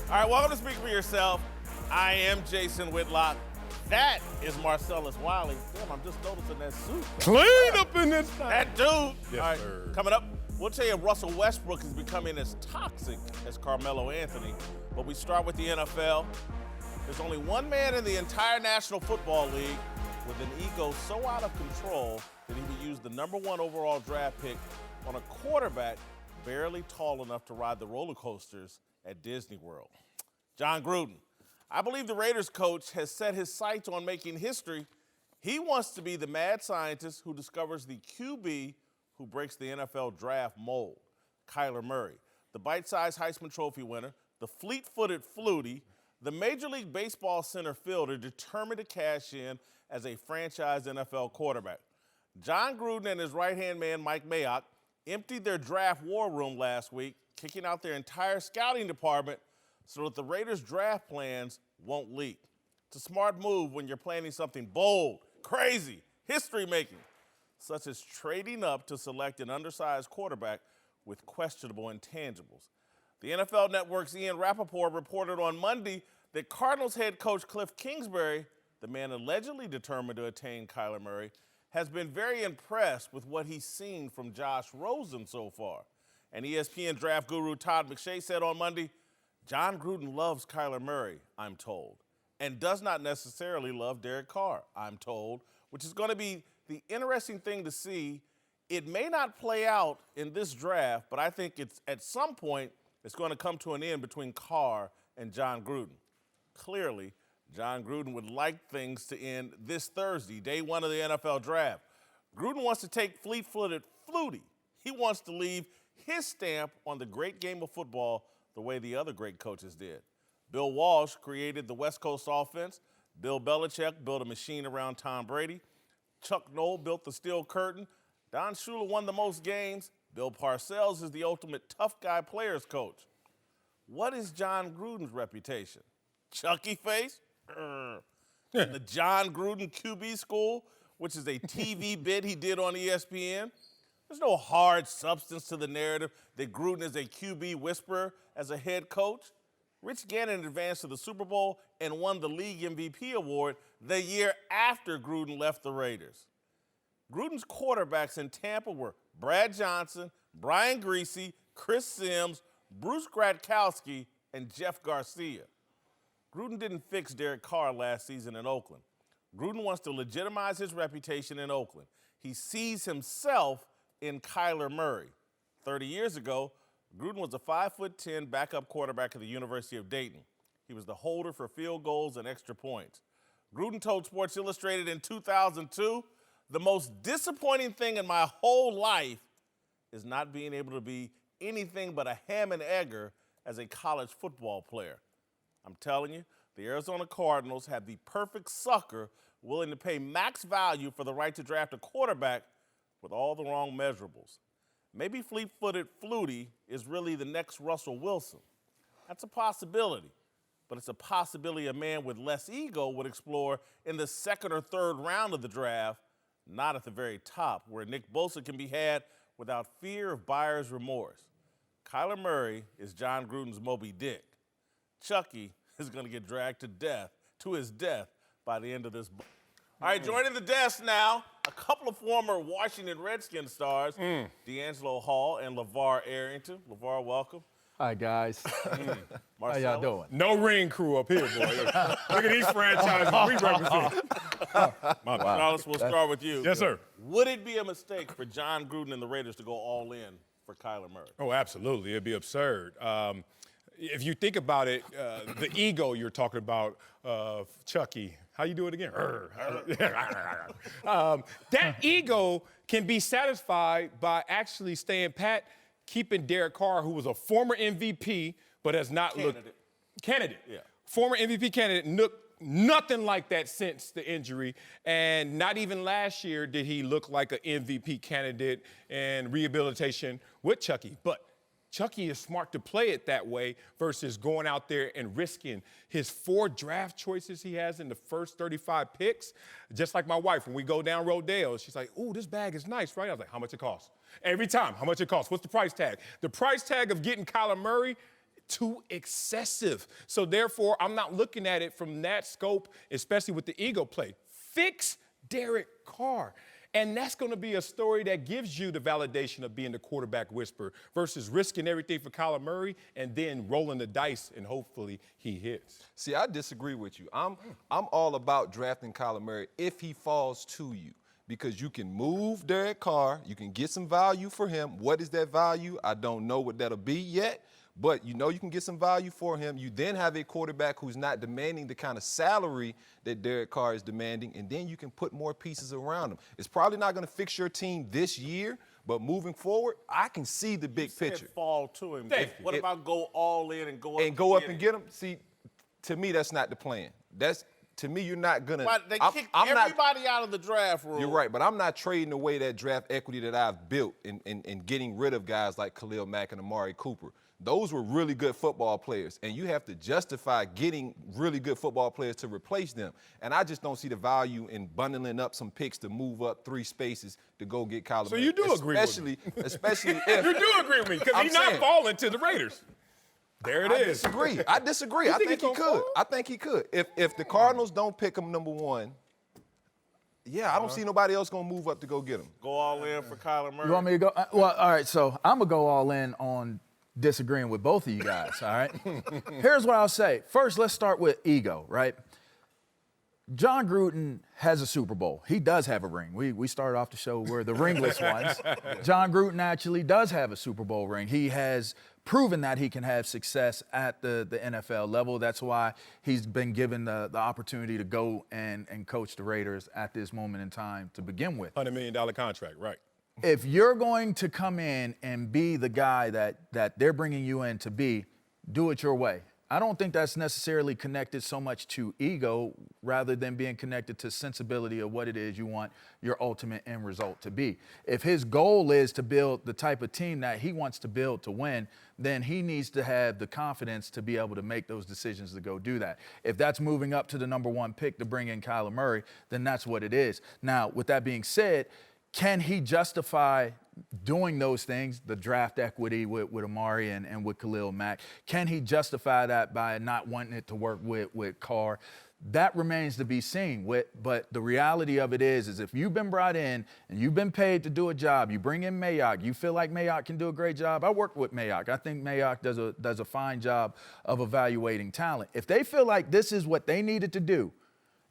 All right, welcome to Speak For Yourself. I am Jason Whitlock. That is Marcellus Wiley. Damn, I'm just noticing that suit. Clean up in this time. That dude. Yes, All right, sir. coming up, we'll tell you Russell Westbrook is becoming as toxic as Carmelo Anthony. But we start with the NFL. There's only one man in the entire National Football League with an ego so out of control that he would use the #1 overall draft pick on a quarterback barely tall enough to ride the roller coasters at Disney World. Jon Gruden. I believe the Raiders coach has set his sights on making history. He wants to be the mad scientist who discovers the QB who breaks the NFL draft mold. Kyler Murray, the bite-sized Heisman Trophy winner, the fleet-footed Flutie, the Major League Baseball center fielder determined to cash in as a franchise NFL quarterback. Jon Gruden and his right-hand man, Mike Mayock, emptied their draft war room last week, kicking out their entire scouting department so that the Raiders' draft plans won't leak. It's a smart move when you're planning something bold, crazy, history-making, such as trading up to select an undersized quarterback with questionable intangibles. The NFL Network's Ian Rappaport reported on Monday that Cardinals head coach Cliff Kingsbury, the man allegedly determined to attain Kyler Murray, has been very impressed with what he's seen from Josh Rosen so far. And ESPN draft guru Todd McShay said on Monday, Jon Gruden loves Kyler Murray, I'm told, and does not necessarily love Derek Carr, I'm told, which is going to be the interesting thing to see. It may not play out in this draft, but I think it's at some point it's going to come to an end between Carr and Jon Gruden. Clearly, Jon Gruden would like things to end this Thursday, day one of the NFL draft. Gruden wants to take fleet-footed Flutie. He wants to leave his stamp on the great game of football the way the other great coaches did. Bill Walsh created the West Coast offense. Bill Belichick built a machine around Tom Brady. Chuck Noll built the steel curtain. Don Shula won the most games. Bill Parcells is the ultimate tough guy players coach. What is Jon Gruden's reputation? Chucky face? The Jon Gruden QB school, which is a TV bit he did on ESPN. There's no hard substance to the narrative that Gruden is a QB whisperer as a head coach. Rich Gannon advanced to the Super Bowl and won the league MVP award the year after Gruden left the Raiders. Gruden's quarterbacks in Tampa were Brad Johnson, Brian Griese, Chris Sims, Bruce Gradkowski, and Jeff Garcia. Gruden didn't fix Derek Carr last season in Oakland. Gruden wants to legitimize his reputation in Oakland. He sees himself in Kyler Murray. 30 years ago, Gruden was a 5'10" backup quarterback at the University of Dayton. He was the holder for field goals and extra points. Gruden told Sports Illustrated in 2002, the most disappointing thing in my whole life is not being able to be anything but a ham and egger as a college football player. I'm telling you, the Arizona Cardinals have the perfect sucker willing to pay max value for the right to draft a quarterback with all the wrong measurables. Maybe fleet-footed Flutie is really the next Russell Wilson. That's a possibility, but it's a possibility a man with less ego would explore in the second or third round of the draft, not at the very top, where Nick Bosa can be had without fear of buyer's remorse. Kyler Murray is Jon Gruden's Moby Dick. Chucky is going to get dragged to his death by the end of this book. All right, joining the desk now, a couple of former Washington Redskins stars, D'Angelo Hall and LeVar Arrington. LeVar, welcome. Hi, guys. How y'all doing? No ring crew up here, boy. Look at these franchises we represent. Marcellus, we'll start with you. Yes, sir. Would it be a mistake for Jon Gruden and the Raiders to go all in for Kyler Murray? Oh, absolutely. It'd be absurd. If you think about it, the ego you're talking about, Chucky, how you do it again? That ego can be satisfied by actually staying pat, keeping Derek Carr, who was a former MVP, but has not looked candidate. Yeah. Former MVP candidate, nothing like that since the injury. And not even last year did he look like an MVP candidate in rehabilitation with Chucky. But Chucky is smart to play it that way versus going out there and risking his 4 draft choices he has in the first 35 picks. Just like my wife, when we go down Rodeo, she's like, "Ooh, this bag is nice, right?" I was like, "How much it costs?" Every time, how much it costs? What's the price tag? The price tag of getting Kyler Murray, too excessive. So therefore, I'm not looking at it from that scope, especially with the ego play. Fix Derek Carr. And that's going to be a story that gives you the validation of being the quarterback whisperer versus risking everything for Kyler Murray and then rolling the dice and hopefully he hits. See, I disagree with you. I'm all about drafting Kyler Murray if he falls to you, because you can move Derek Carr, you can get some value for him. What is that value? I don't know what that'll be yet, but you know you can get some value for him. You then have a quarterback who's not demanding the kind of salary that Derek Carr is demanding, and then you can put more pieces around him. It's probably not going to fix your team this year, but moving forward, I can see the big picture. Fall to him. What about go all in and go up and get him? See, to me, that's not the plan. To me, you're not going to – They kicked everybody out of the draft room. You're right, but I'm not trading away that draft equity that I've built in getting rid of guys like Khalil Mack and Amari Cooper. Those were really good football players, and you have to justify getting really good football players to replace them. And I just don't see the value in bundling up some picks to move up 3 spaces to go get Kyler Murray. So you do agree with me. Especially if – You do agree with me, because he's not falling to the Raiders. There it is. I disagree. I think he could. I think he could. If the Cardinals don't pick him number 1, I don't see nobody else going to move up to go get him. Go all in for Kyler Murray. You want me to go? Well, all right, so I'm going to go all in on disagreeing with both of you guys, all right? Here's what I'll say. First, let's start with ego, right? Jon Gruden has a Super Bowl. He does have a ring. We started off the show where the ringless ones. Jon Gruden actually does have a Super Bowl ring. He has proven that he can have success at the NFL level. That's why he's been given the opportunity to go and coach the Raiders at this moment in time to begin with. $100 million contract, right. If you're going to come in and be the guy that they're bringing you in to be, do it your way. I don't think that's necessarily connected so much to ego rather than being connected to sensibility of what it is you want your ultimate end result to be. If his goal is to build the type of team that he wants to build to win, then he needs to have the confidence to be able to make those decisions to go do that. If that's moving up to the number 1 pick to bring in Kyler Murray, then that's what it is. Now, with that being said, can he justify doing those things, the draft equity with Amari and with Khalil Mack? Can he justify that by not wanting it to work with Carr? That remains to be seen. But the reality of it is if you've been brought in and you've been paid to do a job, you bring in Mayock, you feel like Mayock can do a great job. I worked with Mayock. I think Mayock does a fine job of evaluating talent. If they feel like this is what they needed to do,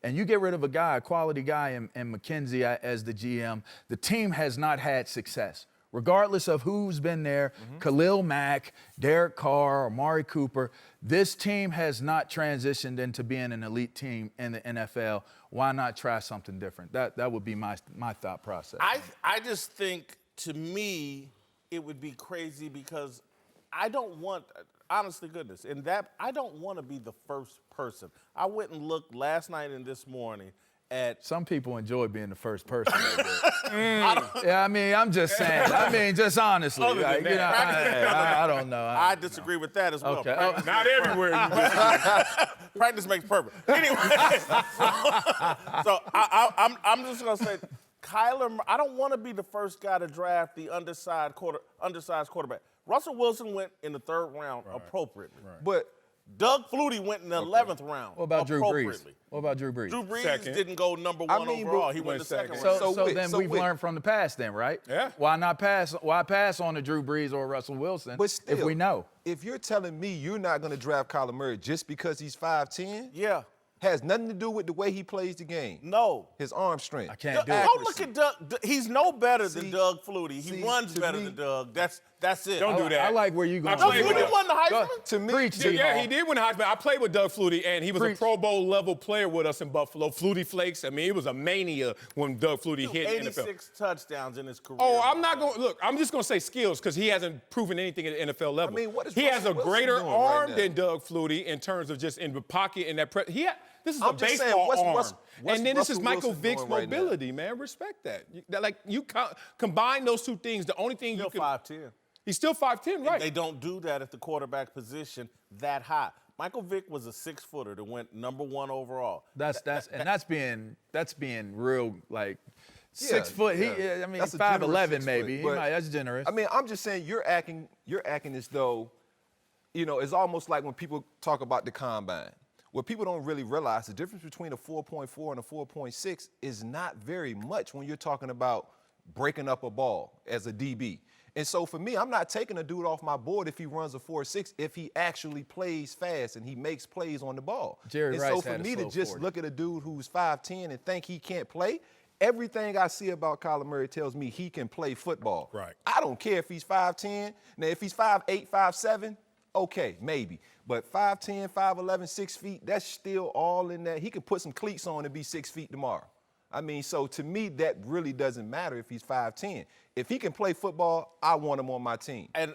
and you get rid of a quality guy in McKenzie as the GM, the team has not had success. Regardless of who's been there, Khalil Mack, Derek Carr, Amari Cooper, this team has not transitioned into being an elite team in the NFL. Why not try something different? That would be my thought process. I just think, to me, it would be crazy because I don't want – honestly, goodness, in that I don't want to be the first person. I went and looked last night and this morning at. Some people enjoy being the first person. Yeah, I mean, I'm just saying. I mean, just honestly, like, you know, I don't know. I disagree with that as well. Okay. Not everywhere. Practice makes perfect. Anyway, so I'm just gonna say, Kyler. I don't want to be the first guy to draft the undersized quarterback. Russell Wilson went in the 3rd round appropriately. Right. But Doug Flutie went in the 11th round. What about Drew Brees? What about Drew Brees? Drew Brees didn't go number 1 overall. He went the 2nd round. So then we've learned from the past then, right? Yeah. Why not pass? Why pass on a Drew Brees or Russell Wilson if we know? If you're telling me you're not going to draft Kyler Murray just because he's 5'10", yeah, has nothing to do with the way he plays the game. No. His arm strength. I can't do it. Don't look at Doug. He's no better than Doug Flutie. He runs better than Doug. That's it. Don't do that. I like where you going. Doug Flutie won the Heisman? To me, Yeah, he did win the Heisman. I played with Doug Flutie, and he was a Pro Bowl level player with us in Buffalo. Flutie Flakes. I mean, it was a mania when Doug Flutie hit 86 NFL. touchdowns in his career. Oh, I'm not going to look. I'm just going to say skills because he hasn't proven anything at the NFL level. I mean, what is he has a Russell greater Wilson doing right arm now? than Doug Flutie in terms of just in the pocket and that. This is I'm a just saying, baseball what's arm. and then this is Russell Michael Wilson Vick's doing right now? mobility, man. Respect that. You combine those two things. The only thing Still you can. 5'10". He's still 5'10", right? They don't do that at the quarterback position that high. Michael Vick was a 6-footer that went number 1 overall. That's being real, like 6 foot. Yeah. I mean, That's a 5'11" generous maybe. 6 foot, That's generous. I mean, I'm just saying you're acting as though you know, it's almost like when people talk about the combine. What people don't really realize, the difference between a 4.4 and a 4.6 is not very much when you're talking about breaking up a ball as a DB. And so for me, I'm not taking a dude off my board if he runs a 4.6, if he actually plays fast and he makes plays on the ball. Jerry and Rice so for had a me to slow just 40. look at a dude who's 5'10 and think he can't play, everything I see about Kyler Murray tells me he can play football. Right. I don't care if he's 5'10. Now, if he's 5'8", 5'7", okay, maybe. But 5'10", 5'11", 6 feet, that's still all in that. He could put some cleats on and be 6 feet tomorrow. I mean, so to me, that really doesn't matter if he's 5'10". If he can play football, I want him on my team. And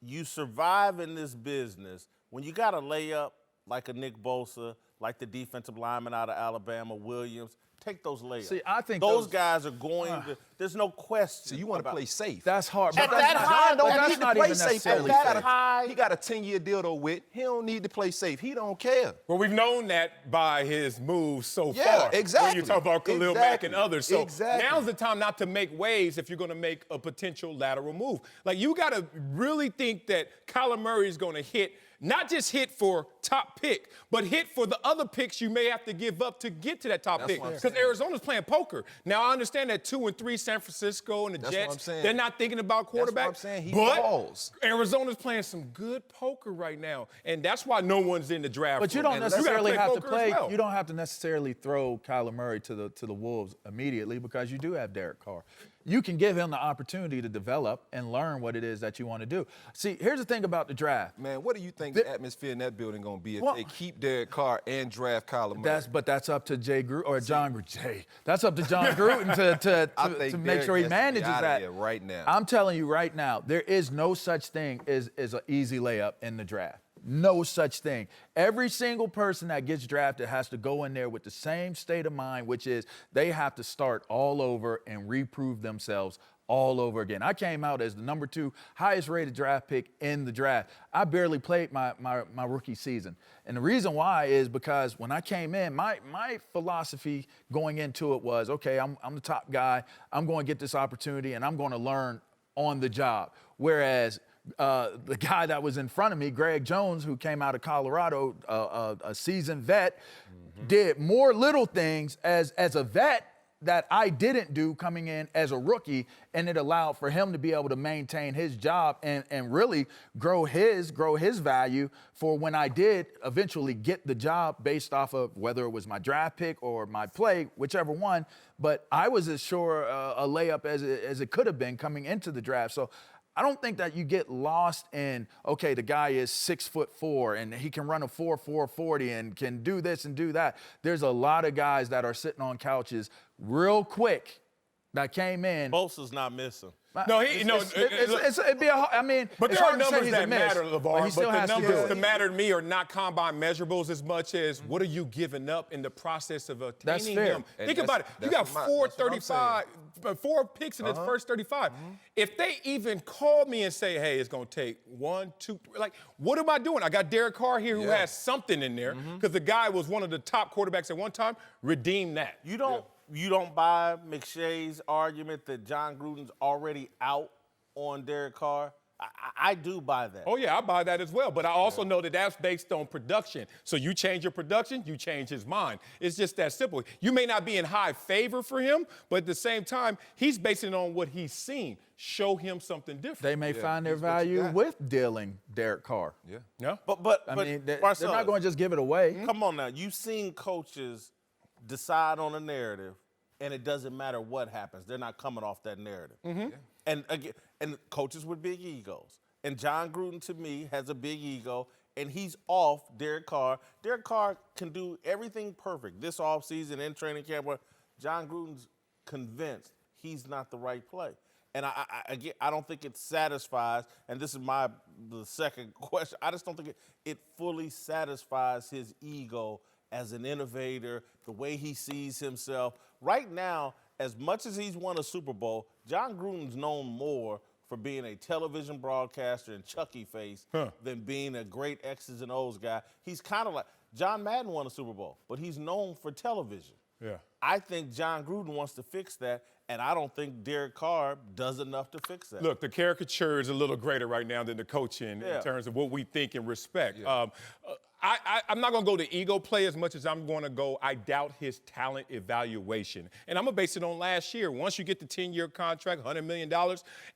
you survive in this business when you got a layup like a Nick Bosa, like the defensive lineman out of Alabama, Williams. Take those layups. See, I think those guys are going to. There's no question. So you want to play safe. That's hard. At But that high, but don't that's need to not play even safe. necessarily At that safe. high, He got a 10-year deal to with. He don't need to play safe. He don't care. Well, we've known that by his moves so Yeah, far. exactly. When you talk about Khalil Mack and Exactly. others. So Exactly. now's the time not to make waves if you're going to make a potential lateral move. Like, you got to really think that Kyler Murray is going to hit, not just hit for top pick, but hit for the other picks you may have to give up to get to that top That's pick. what I'm Because saying. Arizona's playing poker. Now, I understand that 2 and 3, San Francisco and the That's what Jets, I'm saying. they're not thinking about quarterback. That's what I'm saying. He but balls. Arizona's playing some good poker right now, and that's why no one's in the draft. But you room. don't And gotta necessarily have to poker as play. well. You don't have to necessarily throw Kyler Murray to the Wolves immediately because you do have Derek Carr. You can give him the opportunity to develop and learn what it is that you want to do. See, here's the thing about the draft. Man, what do you think the atmosphere in that building going to be if they keep Derek Carr and draft Kyler Murray? That's up to Jay Gruden or Jon Gruden. That's up to Jon Gruden to make Derek sure he has to be manages outta that. here right now. I'm telling you right now, there is no such thing as an easy layup in the draft. No such thing. Every single person that gets drafted has to go in there with the same state of mind, which is they have to start all over and reprove themselves all over again. I came out as the number 2 highest rated draft pick in the draft. I barely played my rookie season. And the reason why is because when I came in, my philosophy going into it was, okay, I'm the top guy. I'm going to get this opportunity and I'm going to learn on the job. Whereas the guy that was in front of me, Greg Jones, who came out of Colorado, a seasoned vet, did more little things as a vet that I didn't do coming in as a rookie, and it allowed for him to be able to maintain his job and really grow his value for when I did eventually get the job based off of whether it was my draft pick or my play, whichever one. But I was as sure a layup as it could have been coming into the draft. So I don't think that you get lost in, okay, the guy is 6'4" and he can run a 4.40 40 and can do this and do that. There's a lot of guys that are sitting on couches real quick that came in. Bosa's not missing. No, it'd be I mean, but it's there are hard to say numbers he's a that miss, matter, but LeVar. he still But has the to do numbers it. that matter to me are not combine measurables as much as what are you giving up in the process of That's attaining fair. him. And Think about it. You got that's what I'm saying. 4 picks in his first 35. If they even call me and say, hey, it's going to take 1, 2, 3, like, what am I doing? I got Derek Carr here who has something in there because the guy was one of the top quarterbacks at one time. Redeem that. You don't buy McShay's argument that Jon Gruden's already out on Derek Carr. I do buy that. Oh, yeah, I buy that as well. But I also know that that's based on production. So you change your production, you change his mind. It's just that simple. You may not be in high favor for him, but at the same time, he's basing it on what he's seen. Show him something different. They may find their value with dealing Derek Carr. Yeah. Yeah. But I mean, they're Marcellus, not going to just give it away. Come on now. You've seen coaches decide on a narrative, and it doesn't matter what happens. They're not coming off that narrative. Yeah. And again, and coaches with big egos. And Jon Gruden, to me, has a big ego, and he's off Derek Carr. Derek Carr can do everything perfect this offseason in training camp. Where Jon Gruden's convinced he's not the right play. And I don't think it satisfies, and this is the second question, I just don't think it fully satisfies his ego as an innovator, the way he sees himself. Right now, as much as he's won a Super Bowl, Jon Gruden's known more for being a television broadcaster and Chucky face than being a great X's and O's guy. He's kind of like, John Madden won a Super Bowl, but he's known for television. Yeah. I think Jon Gruden wants to fix that, And I don't think Derek Carr does enough to fix that. Look, the caricature is a little greater right now than the coaching in terms of what we think and respect. Yeah. I'm not going to go to ego play as much as I'm going to go, I doubt his talent evaluation. And I'm going to base it on last year. Once you get the 10-year contract, $100 million,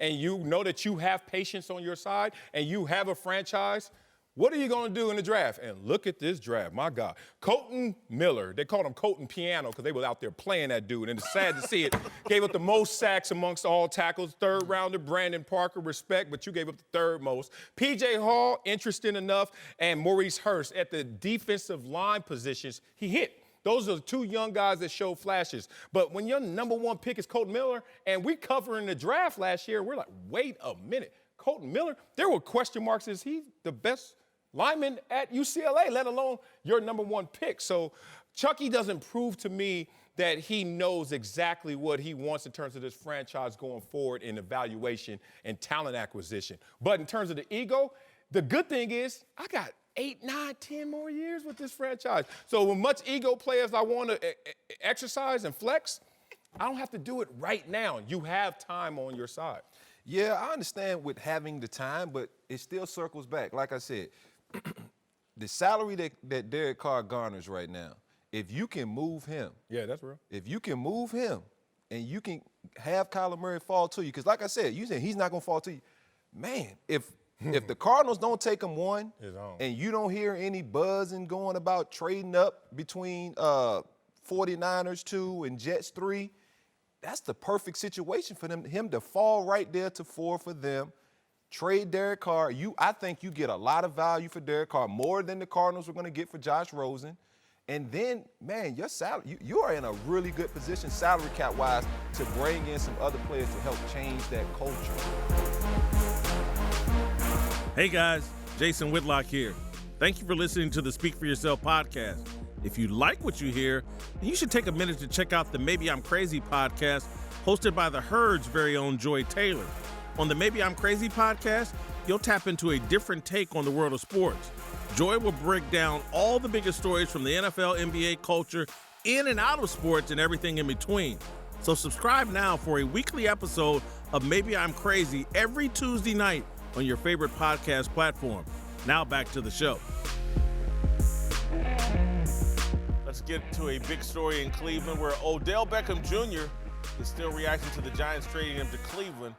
and you know that you have patience on your side and you have a franchise, what are you going to do in the draft? And look at this draft, my God. Colton Miller, they called him Colton Piano because they were out there playing that dude, and it's sad to see it. Gave up the most sacks amongst all tackles. Third rounder, Brandon Parker, respect, but you gave up the third most. P.J. Hall, interesting enough, and Maurice Hurst at the defensive line positions, he hit. Those are the two young guys that show flashes. But when your number one pick is Colton Miller, and we covering the draft last year, we're like, wait a minute. Colton Miller, there were question marks. Is he the best lineman at UCLA, let alone your number one pick? So Chucky doesn't prove to me that he knows exactly what he wants in terms of this franchise going forward in evaluation and talent acquisition. But in terms of the ego, the good thing is I got 8, 9, 10 more years with this franchise. So with much ego play as I want to exercise and flex, I don't have to do it right now. You have time on your side. Yeah, I understand with having the time, but it still circles back. Like I said, the salary that Derek Carr garners right now, if you can move him. Yeah, that's real. If you can move him and you can have Kyler Murray fall to you, because like I said, you said he's not going to fall to you. Man, if the Cardinals don't take him one and you don't hear any buzzing going about trading up between 49ers 2 and Jets 3, that's the perfect situation for him to fall right there to 4 for them. Trade Derek Carr. I think you get a lot of value for Derek Carr, more than the Cardinals were going to get for Josh Rosen. And then, man, your salary, you are in a really good position salary cap-wise to bring in some other players to help change that culture. Hey, guys. Jason Whitlock here. Thank you for listening to the Speak for Yourself podcast. If you like what you hear, then you should take a minute to check out the Maybe I'm Crazy podcast hosted by the Herd's very own Joy Taylor. On the Maybe I'm Crazy podcast, you'll tap into a different take on the world of sports. Joy will break down all the biggest stories from the NFL, NBA culture, in and out of sports, and everything in between. So subscribe now for a weekly episode of Maybe I'm Crazy every Tuesday night on your favorite podcast platform. Now back to the show. Let's get to a big story in Cleveland where Odell Beckham Jr. is still reacting to the Giants trading him to Cleveland.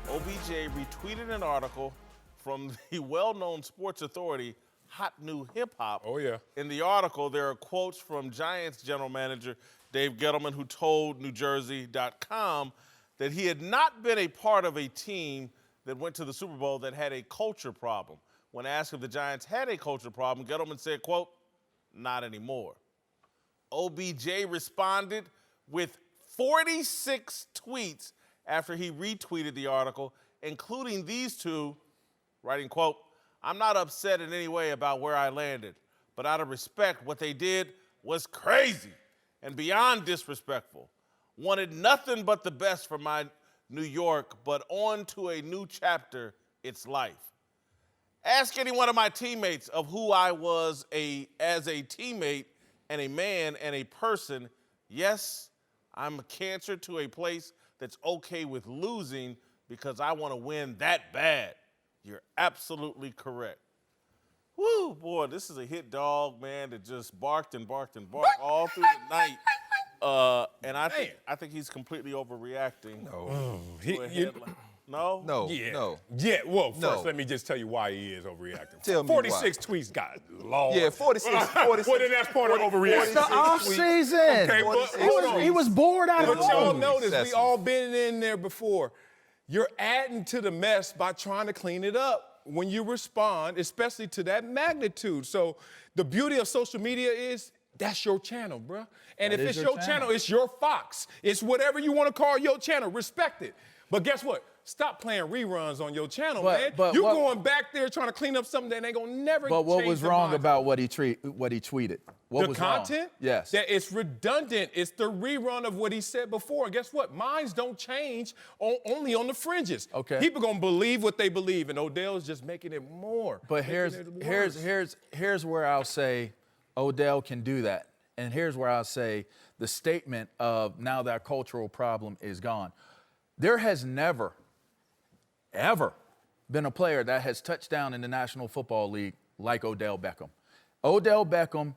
OBJ retweeted an article from the well-known sports authority, Hot New Hip Hop. Oh, yeah. In the article, there are quotes from Giants general manager Dave Gettleman, who told NewJersey.com that he had not been a part of a team that went to the Super Bowl that had a culture problem. When asked if the Giants had a culture problem, Gettleman said, quote, "Not anymore." OBJ responded with 46 tweets after he retweeted the article, including these two, writing, quote, "I'm not upset in any way about where I landed, but out of respect, what they did was crazy and beyond disrespectful. Wanted nothing but the best for my New York, but on to a new chapter, it's life. Ask any one of my teammates of who I was as a teammate and a man and a person. Yes, I'm a cancer to a place that's okay with losing because I want to win that bad. You're absolutely correct." Woo, boy, this is a hit dog, man, that just barked and barked and barked all through the night. And I think he's completely overreacting. No. No? No. Yeah. No. Yeah, well, first, No. let me just tell you why he is overreacting. Tell me 46 tweets got long. Yeah, 46. Well, then that's part of overreaction. It's the off season. Okay, but He was bored out of But y'all it. notice, we Excessive. all been in there before. You're adding to the mess by trying to clean it up when you respond, especially to that magnitude. So the beauty of social media is that's your channel, bruh. And That if is it's your your channel, channel. it's your Fox. It's whatever you want to call your channel. Respect it. But guess what? Stop playing reruns on your channel, man. You going back there trying to clean up something that ain't gonna never. But what change was the wrong mindset. about what he tweeted? What The was wrong? content? Yes. That it's redundant. It's the rerun of what he said before. And guess what? Minds don't change only on the fringes. Okay. People gonna believe what they believe, and Odell's just making it more. But making it worse. here's where I'll say Odell can do that. and here's where I'll say the statement of now that cultural problem is gone. There has never, ever been a player that has touched down in the National Football League like Odell Beckham. Odell Beckham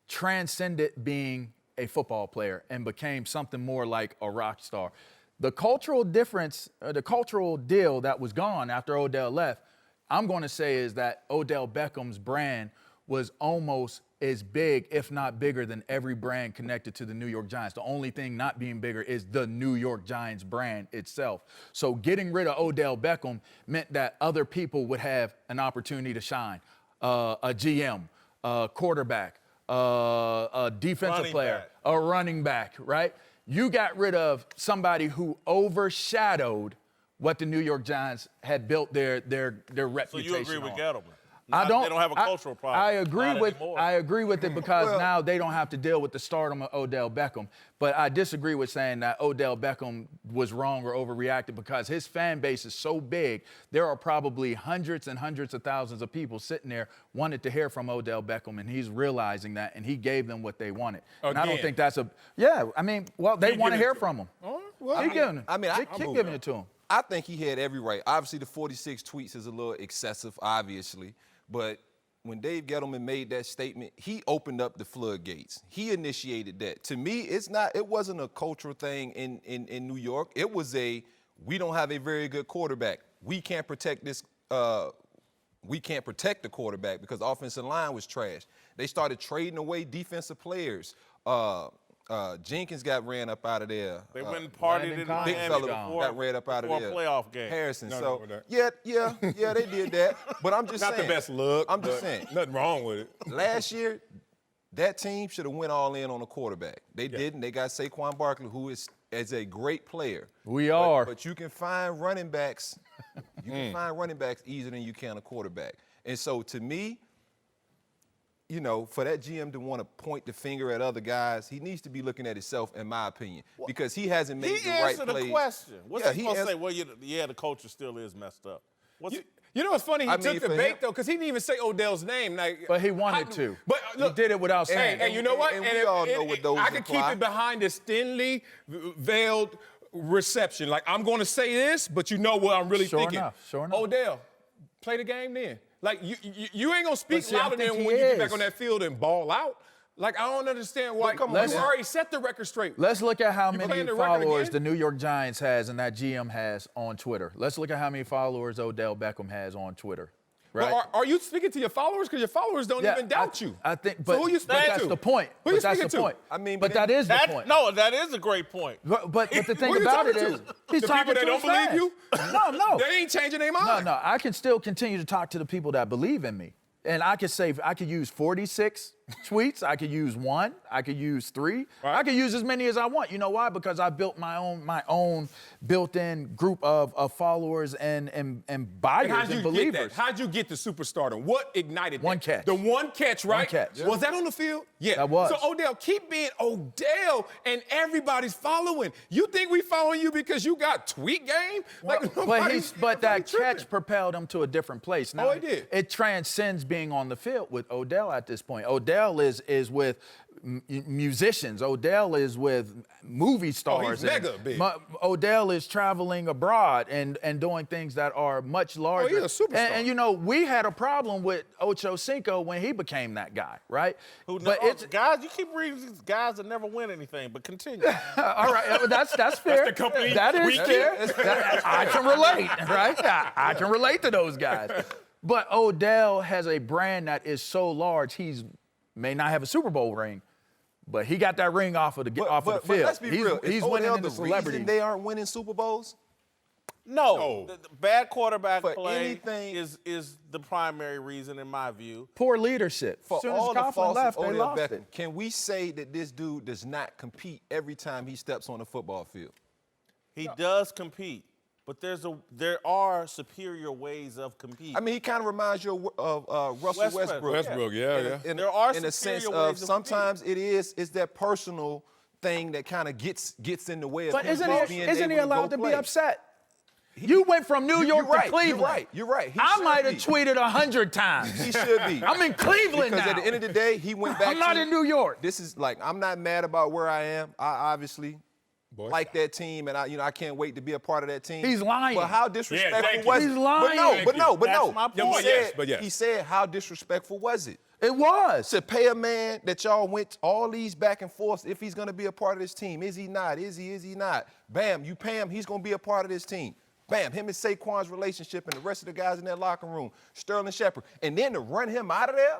transcended being a football player and became something more like a rock star. The cultural difference, the cultural deal that was gone after Odell left, I'm going to say is that Odell Beckham's brand was almost as big, if not bigger, than every brand connected to the New York Giants. The only thing not being bigger is the New York Giants brand itself. So getting rid of Odell Beckham meant that other people would have an opportunity to shine. A GM, a quarterback, a defensive player, a running back, right? You got rid of somebody who overshadowed what the New York Giants had built their reputation So you agree with on. Gettleman? I don't. They don't have a cultural problem. I agree with it because now they don't have to deal with the stardom of Odell Beckham. But I disagree with saying that Odell Beckham was wrong or overreacted because his fan base is so big. There are probably hundreds and hundreds of thousands of people sitting there wanted to hear from Odell Beckham, and he's realizing that, and he gave them what they wanted. And I don't think that's a. Yeah, I mean, well, they want to hear from him. Keep giving it to him. I think he had every right. Obviously, the 46 tweets is a little excessive, obviously. But when Dave Gettleman made that statement, he opened up the floodgates. He initiated that. To me, it wasn't a cultural thing in New York. It was we don't have a very good quarterback. We can't protect this. We can't protect the quarterback because the offensive line was trash. They started trading away defensive players. Jenkins got ran up out of there. They went and partied in Miami. Big fella got ran up out of there. For a playoff game. Harrison. No, yeah, they did that. But I'm just saying. Not the best look. I'm just saying. Nothing wrong with it. Last year, that team should have went all in on a quarterback. They didn't. They got Saquon Barkley, who is a great player. But you can find running backs. You can find running backs easier than you can a quarterback. And so to me, you know, for that GM to want to point the finger at other guys, he needs to be looking at himself, in my opinion, because he hasn't made the right plays. He answered the question. What's he supposed to say? Well, the culture still is messed up. You know what's funny? He took the bait, though, because he didn't even say Odell's name. Like, but he wanted to. But look, he did it without saying. And you know what? And we all know what those I could keep it behind this thinly veiled reception. Like, I'm going to say this, but you know what I'm really thinking. Sure enough. Odell, play the game then. Like, you ain't going to speak louder than when you get back on that field and ball out. Like, I don't understand why. You already set the record straight. Let's look at how many followers the New York Giants has and that GM has on Twitter. Let's look at how many followers Odell Beckham has on Twitter. Right? Well, are you speaking to your followers? Because your followers don't even doubt you. I think, but, so who you speaking that's to? the point. Who you that's speaking the to? point. I mean, but that is the point. No, that is a great point. But the thing about it is, he's the talking people that to his don't believe fans. you? No. They ain't changing their mind. No. I can still continue to talk to the people that believe in me. And I could use 46 tweets. I could use 1. I could use 3. Right. I could use as many as I want. You know why? Because I built my own built-in group of followers and buyers and believers. How'd you get the superstardom? What ignited that? One catch. The one catch, right? One catch. Yeah. Was that on the field? Yeah. That was. So Odell, keep being Odell, and everybody's following. You think we following you because you got tweet game? But that catch propelled him to a different place. Now, it did. It transcends being on the field with Odell at this point. Odell is with musicians. Odell is with movie stars. He's mega big. Odell is traveling abroad and doing things that are much larger. He's a superstar. And you know, we had a problem with Ocho Cinco when he became that guy, right? Guys, you keep reading these guys that never win anything, but continue. All right, that's fair. That's the company that is fair. I can relate, right? I can relate to those guys. But Odell has a brand that is so large, he may not have a Super Bowl ring, but he got that ring off of the field. But let's be real. He's winning in the celebrity. Reason they aren't winning Super Bowls? No. The bad quarterback For play anything, is the primary reason, in my view. Poor leadership. For as soon all as the Coughlin faults left, of they Odell lost Beckham, it. can we say that this dude does not compete every time he steps on the football field? He does compete, but there are superior ways of competing. I mean, he kind of reminds you of Russell Westbrook. Westbrook, yeah. There are in a sense superior of ways of sometimes it's that personal thing that kind of gets in the way of But him isn't he allowed to be upset? You went from New York to Cleveland. You're right. I might have tweeted 100 times. He should be. I'm in Cleveland because now. at the end of the day, he went back. I'm not in New York. This is like, I'm not mad about where I am. I obviously like that team, and I can't wait to be a part of that team. He's lying. But how disrespectful was it? He's lying. But no. That's my point. He said, how disrespectful was it? It was. To pay a man that y'all went all these back and forth if he's going to be a part of this team. Is he not? Is he not? Bam, you pay him, he's going to be a part of this team. Bam, him and Saquon's relationship and the rest of the guys in that locker room, Sterling Shepard. And then to run him out of there?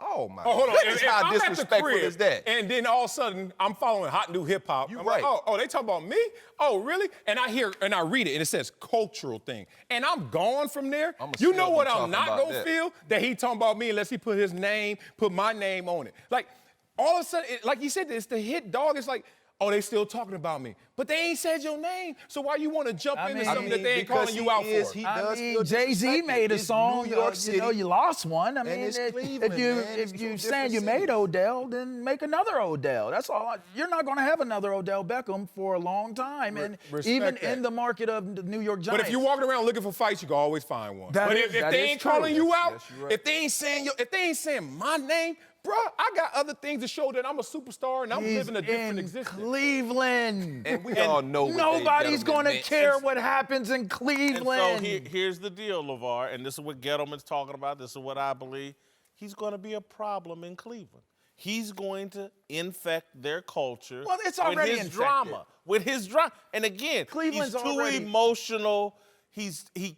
Oh, my hold on. goodness, If how I'm disrespectful at the crib, is that? And then all of a sudden, I'm following hot new hip hop. You I'm right. like, oh, they talking about me? Oh, really? And I read it, and it says cultural thing. And I'm gone from there. You know what I'm not going to feel? That he talking about me unless he put my name on it. Like, all of a sudden, like you said, it's the hit dog. It's like, oh, they still talking about me. But they ain't said your name. So why you want to jump into something that they ain't calling you out for? Jay-Z made a song, New York City. you lost one. I mean, it's if Cleveland, you saying you made Odell, then make another Odell. That's all. You're not going to have another Odell Beckham for a long time, and even in the market of the New York Giants. But if you're walking around looking for fights, you can always find one. But if they ain't calling you out, if they ain't saying my name, bro, I got other things to show that I'm a superstar and I'm living a different existence. Cleveland. And we all know what nobody's going to care what happens in Cleveland. And so here's the deal, LeVar, and this is what Gettleman's talking about. This is what I believe. He's going to be a problem in Cleveland. He's going to infect their culture. Well, it's already with his infected. drama. With his drama. And again, Cleveland's he's too already emotional. He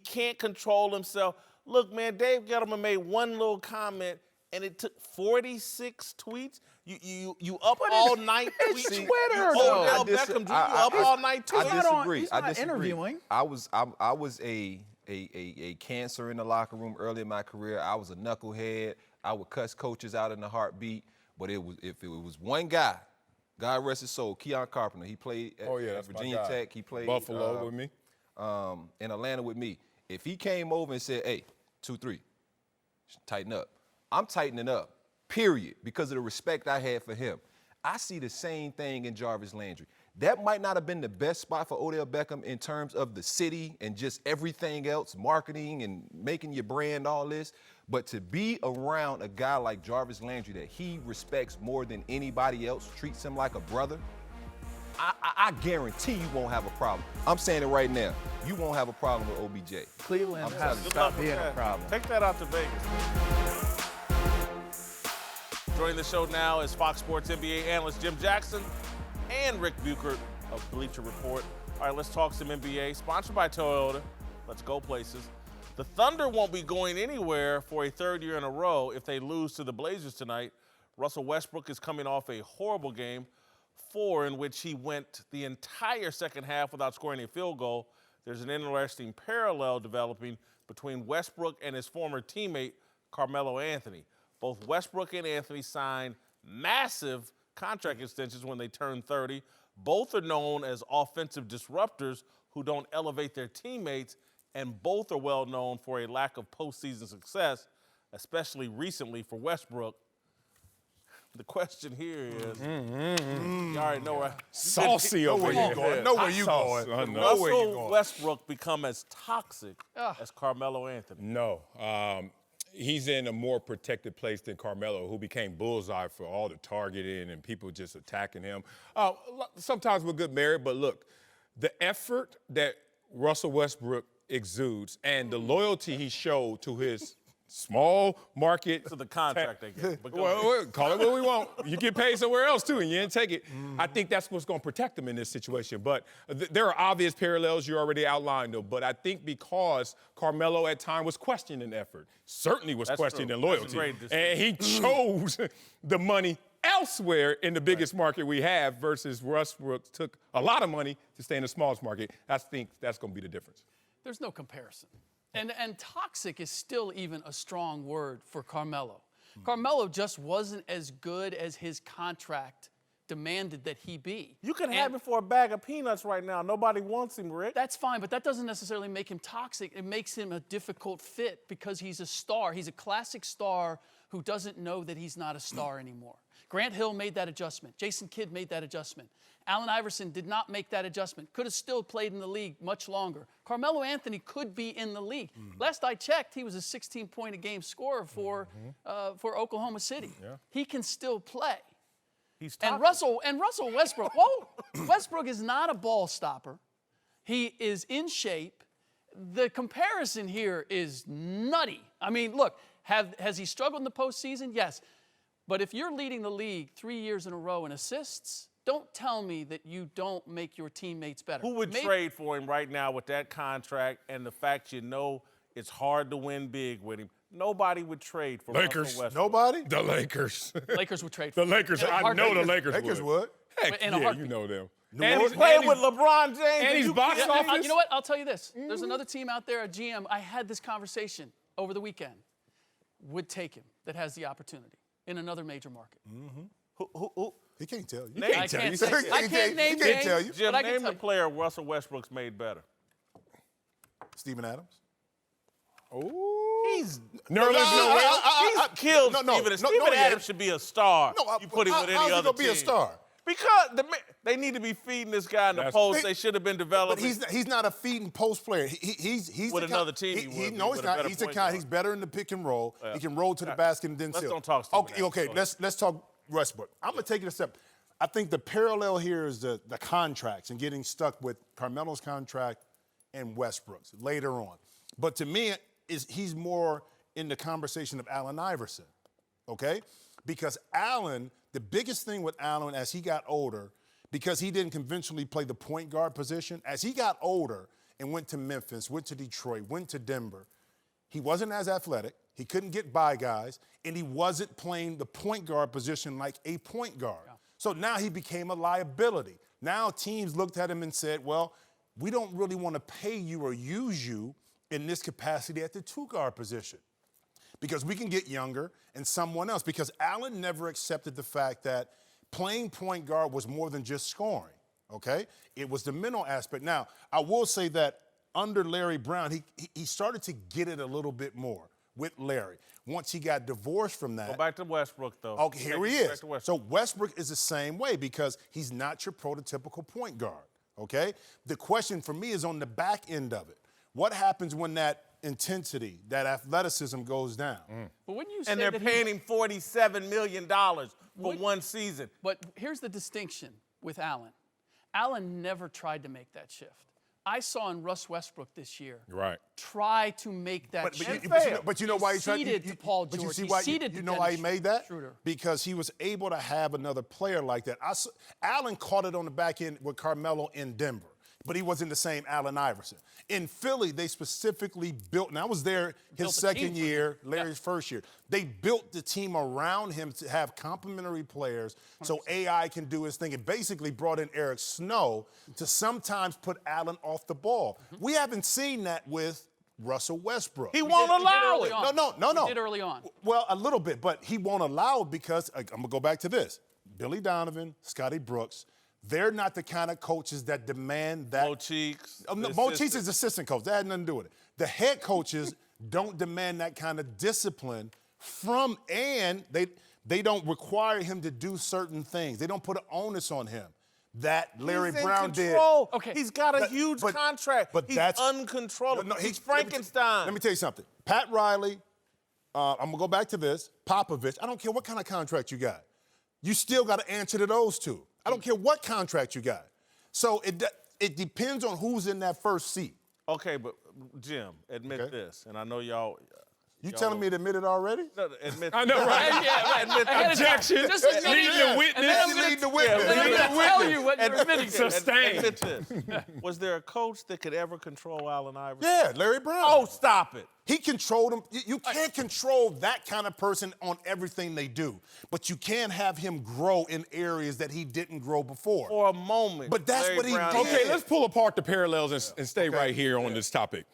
can't control himself. Look, man, Dave Gettleman made one little comment, and it took 46 tweets. You up all night tweeting. It's Twitter, Odell though. Beckham Jr. up all night tweeting. He's not interviewing. I was a cancer in the locker room early in my career. I was a knucklehead. I would cuss coaches out in a heartbeat. But if it was one guy, God rest his soul, Keon Carpenter. He played at Virginia Tech. He played Buffalo with me. In Atlanta with me. If he came over and said, hey, 2-3, tighten up. I'm tightening up, period, because of the respect I had for him. I see the same thing in Jarvis Landry. That might not have been the best spot for Odell Beckham in terms of the city and just everything else, marketing and making your brand, all this. But to be around a guy like Jarvis Landry that he respects more than anybody else, treats him like a brother, I guarantee you won't have a problem. I'm saying it right now. You won't have a problem with OBJ. Cleveland has to stop being a problem. Take that out to Vegas. Joining the show now is Fox Sports NBA analyst Jim Jackson and Rick Buchert of Bleacher Report. All right, let's talk some NBA. Sponsored by Toyota. Let's go places. The Thunder won't be going anywhere for a third year in a row if they lose to the Blazers tonight. Russell Westbrook is coming off a horrible game 4 in which he went the entire second half without scoring a field goal. There's an interesting parallel developing between Westbrook and his former teammate, Carmelo Anthony. Both Westbrook and Anthony signed massive contract extensions when they turned 30. Both are known as offensive disruptors who don't elevate their teammates, and both are well known for a lack of postseason success, especially recently for Westbrook. The question here is, you already know where saucy over here. Know where you going. Russell Westbrook become as toxic as Carmelo Anthony? No. He's in a more protected place than Carmelo, who became bullseye for all the targeting and people just attacking him. Sometimes with good merit, but look, the effort that Russell Westbrook exudes and the loyalty he showed to his small market. To the contract they get. Well, call it what we want. You get paid somewhere else, too, and you didn't take it. I think that's what's going to protect them in this situation. But there are obvious parallels. You already outlined them. But I think because Carmelo at times was questioning effort, certainly was questioning loyalty. And he chose the money elsewhere in the biggest market we have versus Westbrook took a lot of money to stay in the smallest market. I think that's going to be the difference. There's no comparison. And toxic is still even a strong word for Carmelo. Carmelo just wasn't as good as his contract demanded that he be. You can have him for a bag of peanuts right now. Nobody wants him, Rick. That's fine, but that doesn't necessarily make him toxic. It makes him a difficult fit because he's a star. He's a classic star who doesn't know that he's not a star anymore. Grant Hill made that adjustment. Jason Kidd made that adjustment. Allen Iverson did not make that adjustment. Could have still played in the league much longer. Carmelo Anthony could be in the league. Last I checked, he was a 16-point-a-game scorer for Oklahoma City. Yeah. He can still play. And Russell Westbrook. Whoa, Westbrook is not a ball stopper. He is in shape. The comparison here is nutty. I mean, look, has he struggled in the postseason? Yes. But if you're leading the league 3 years in a row in assists, don't tell me that you don't make your teammates better. Who would trade for him right now with that contract and the fact you know it's hard to win big with him? Nobody would trade for Lakers. Russell Westbrook. Nobody? The Lakers. Lakers would trade for The Lakers. I know the Lakers would. Lakers would. Heck, In a yeah, heartbeat. you know them. And he's playing with LeBron James. And he's box office. You know what? I'll tell you this. There's another team out there, a GM. I had this conversation over the weekend. Would take him that has the opportunity in another major market. Who? He can't tell you. He can't tell you. I can't name He can't tell you. Jim, but I can name tell the you. player Russell Westbrook's made better. Steven Adams. He's He's killed no, Steven. no, Steven no, yeah. Adams should be a star. No, you put him with any how's he other gonna be team. a star? Because they need to be feeding this guy in the post. They- They should have been But developing. he's not a feed and post player. He's With the another kind, team, he would be, no, with he's a not. better He's the point kind. guard. He's better in the pick and roll. He can roll to the basket and then Let's seal. don't talk Steven Okay, Adams. okay. Go ahead. Let's talk Westbrook. I'm gonna take it a step. I think the parallel here is the contracts and getting stuck with Carmelo's contract and Westbrook's later on. But to me, he's more in the conversation of Allen Iverson, okay? Because Allen, the biggest thing with Allen as he got older, because he didn't conventionally play the point guard position, as he got older and went to Memphis, went to Detroit, went to Denver, he wasn't as athletic, he couldn't get by guys, and he wasn't playing the point guard position like a point guard. Yeah. So now he became a liability. Now teams looked at him and said, well, we don't really want to pay you or use you in this capacity at the two-guard position because we can get younger and someone else. Because Allen never accepted the fact that playing point guard was more than just scoring, okay? It was the mental aspect. Now, I will say that under Larry Brown, he started to get it a little bit more with Larry. Once he got divorced from that. Go back to Westbrook, though. Okay, here he is. So Westbrook is the same way because he's not your prototypical point guard, okay? The question for me is on the back end of it. What happens when that intensity, that athleticism goes down? But when you say And they're that paying him $47 million for one season. But here's the distinction with Allen. Allen never tried to make that shift. I saw in Russ Westbrook this year try to make that shift. But you know why he tried to Paul George. But you see why you know why he made that? Schroeder. Because he was able to have another player like that. Allen caught it on the back end with Carmelo in Denver, but he wasn't the same Allen Iverson. In Philly, they specifically built, and I was there his second year, Larry's first year. They built the team around him to have complementary players so AI can do his thing. It basically brought in Eric Snow to sometimes put Allen off the ball. We haven't seen that with Russell Westbrook. He won't allow it. No. He did early on. Well, a little bit, but he won't allow it because, I'm going to go back to this. Billy Donovan, Scotty Brooks, they're not the kind of coaches that demand that. Mo Cheeks. Mo Cheeks is assistant coach. That had nothing to do with it. The head coaches don't demand that kind of discipline from, and they don't require him to do certain things. They don't put an onus on him. That Larry Brown did. Okay. He's got a huge contract. But he's that's uncontrollable. No, he's Frankenstein. Let me tell you something. Pat Riley, I'm going to go back to this. Popovich, I don't care what kind of contract you got. You still got to answer to those two. I don't care what contract you got. So it depends on who's in that first seat. Okay, but Jim, admit this, and I know y'all. You telling me to admit it already? No, admit. I know, right? Yeah, admit Objection. Just admit Need it. the witness. Need the witness. I'm going to tell you what you're admitting to. Sustained. Admit this. Was there a coach that could ever control Allen Iverson? Yeah, Larry Brown. Oh, stop it. He controlled him. You can't control that kind of person on everything they do, but you can have him grow in areas that he didn't grow before. For a moment. But that's Larry what he Brown did. Okay, let's pull apart the parallels and stay right here on this topic.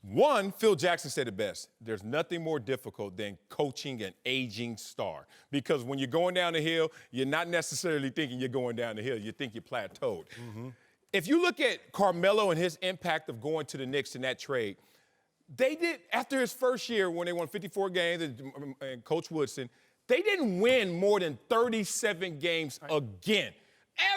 One, Phil Jackson said it best. There's nothing more difficult than coaching an aging star. Because when you're going down the hill, you're not necessarily thinking you're going down the hill. You think you're plateaued. If you look at Carmelo and his impact of going to the Knicks in that trade, They did, after his first year when they won 54 games and Coach Woodson, they didn't win more than 37 games again,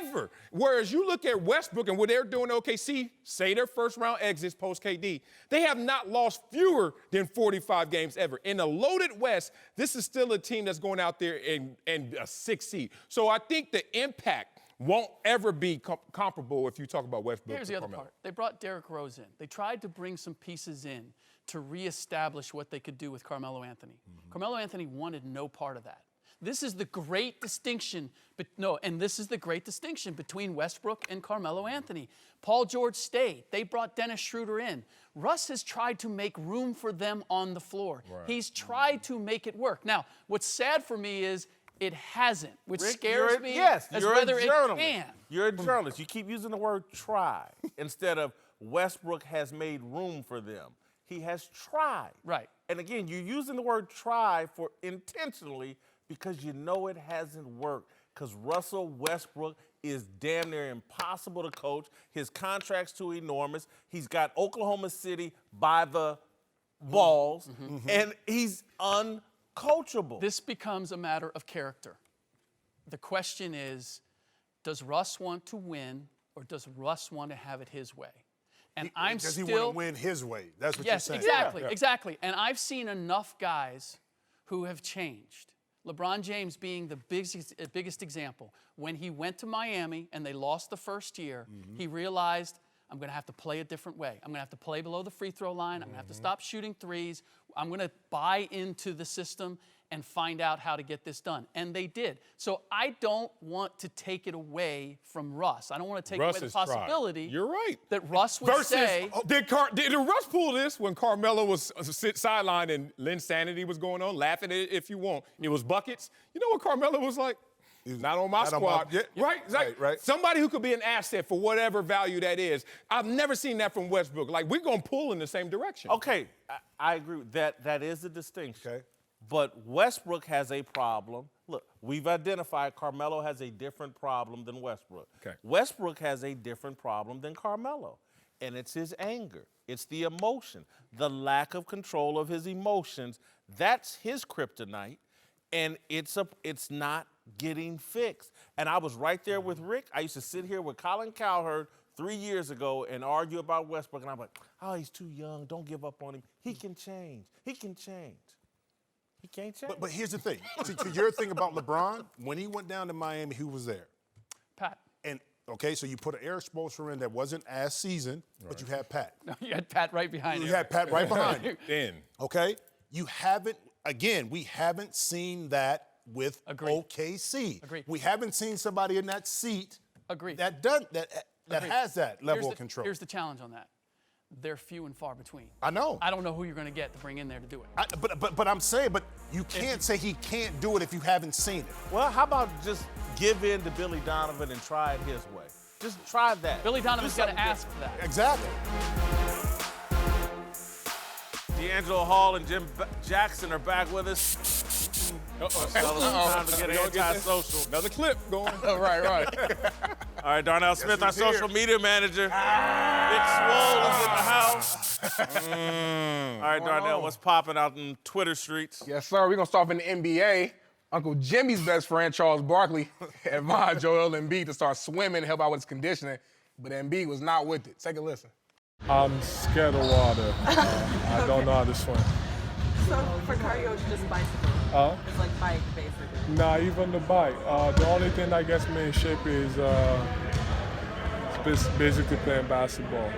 ever. Whereas you look at Westbrook and what they're doing to OKC, say their first-round exits post-KD, they have not lost fewer than 45 games ever. In the loaded West, this is still a team that's going out there and a 6 seed. So I think the impact won't ever be comparable if you talk about Westbrook. Here's the other part. They brought Derrick Rose in. They tried to bring some pieces in to reestablish what they could do with Carmelo Anthony. Carmelo Anthony wanted no part of that. This is the great distinction, this is the great distinction between Westbrook and Carmelo Anthony. Paul George stayed. They brought Dennis Schroeder in. Russ has tried to make room for them on the floor. Right. He's tried to make it work. Now, what's sad for me is it hasn't, which Rick, scares me as whether it can. You're a journalist. You keep using the word try instead of Westbrook has made room for them. He has tried. Right. And again, you're using the word try for intentionally because you know it hasn't worked. Because Russell Westbrook is damn near impossible to coach. His contract's too enormous. He's got Oklahoma City by the balls, and he's uncoachable. This becomes a matter of character. The question is, does Russ want to win or does Russ want to have it his way? And does he want to win his way? That's what you're saying. Yes, exactly. And I've seen enough guys who have changed. LeBron James being the biggest example. When he went to Miami and they lost the first year, he realized, I'm going to have to play a different way. I'm going to have to play below the free throw line. I'm going to have to stop shooting threes. I'm going to buy into the system and find out how to get this done. And they did. So I don't want to take it away from Russ. I don't want to take away the possibility You're right. that Russ would say. Did Russ pull this when Carmelo was sidelined and Linsanity was going on? Laugh at it if you want. It was buckets. You know what Carmelo was like? He's not on my squad. Right. Somebody who could be an asset for whatever value that is. I've never seen that from Westbrook. Like, we're going to pull in the same direction. Okay, I agree with that. That is a distinction. Okay. But Westbrook has a problem. Look, we've identified Carmelo has a different problem than Westbrook. Okay. Westbrook has a different problem than Carmelo, and it's his anger. It's the emotion, the lack of control of his emotions. That's his kryptonite, and it's not getting fixed. And I was right there with Rick. I used to sit here with Colin Cowherd 3 years ago and argue about Westbrook, and I'm like, oh, he's too young. Don't give up on him. He can change. He can change. He can't change. But here's the thing. To your thing about LeBron, when he went down to Miami, who was there? Pat. And, okay, so you put an Eric Spoelstra in that wasn't as seasoned, but you had Pat. No, you had Pat right behind you. You had Pat right behind you. Then. Okay? You haven't, again, we haven't seen that with OKC. Agreed. We haven't seen somebody in that seat Agreed. that has that level of control. Here's the challenge on that. They're few and far between. I know. I don't know who you're going to get to bring in there to do it. But I'm saying, you can't say he can't do it if you haven't seen it. Well, how about just give in to Billy Donovan and try it his way? Just try that. Billy Donovan's got to ask for that. Exactly. D'Angelo Hall and Jim Jackson are back with us. Time to get antisocial. Another clip going. Right. All right, Darnell Smith, our social media manager. Big Swole is in the house. All right, Darnell, what's popping out in Twitter streets? Yes, sir. We're going to start in the NBA. Uncle Jimmy's best friend, Charles Barkley, advised Joel Embiid to start swimming and help out with his conditioning, but Embiid was not with it. Take a listen. I'm scared of water. I don't know how to swim. So for cardio, it's just bicycle. It's like bike, basically. Nah, even the bike. The only thing that gets me in shape is basically playing basketball.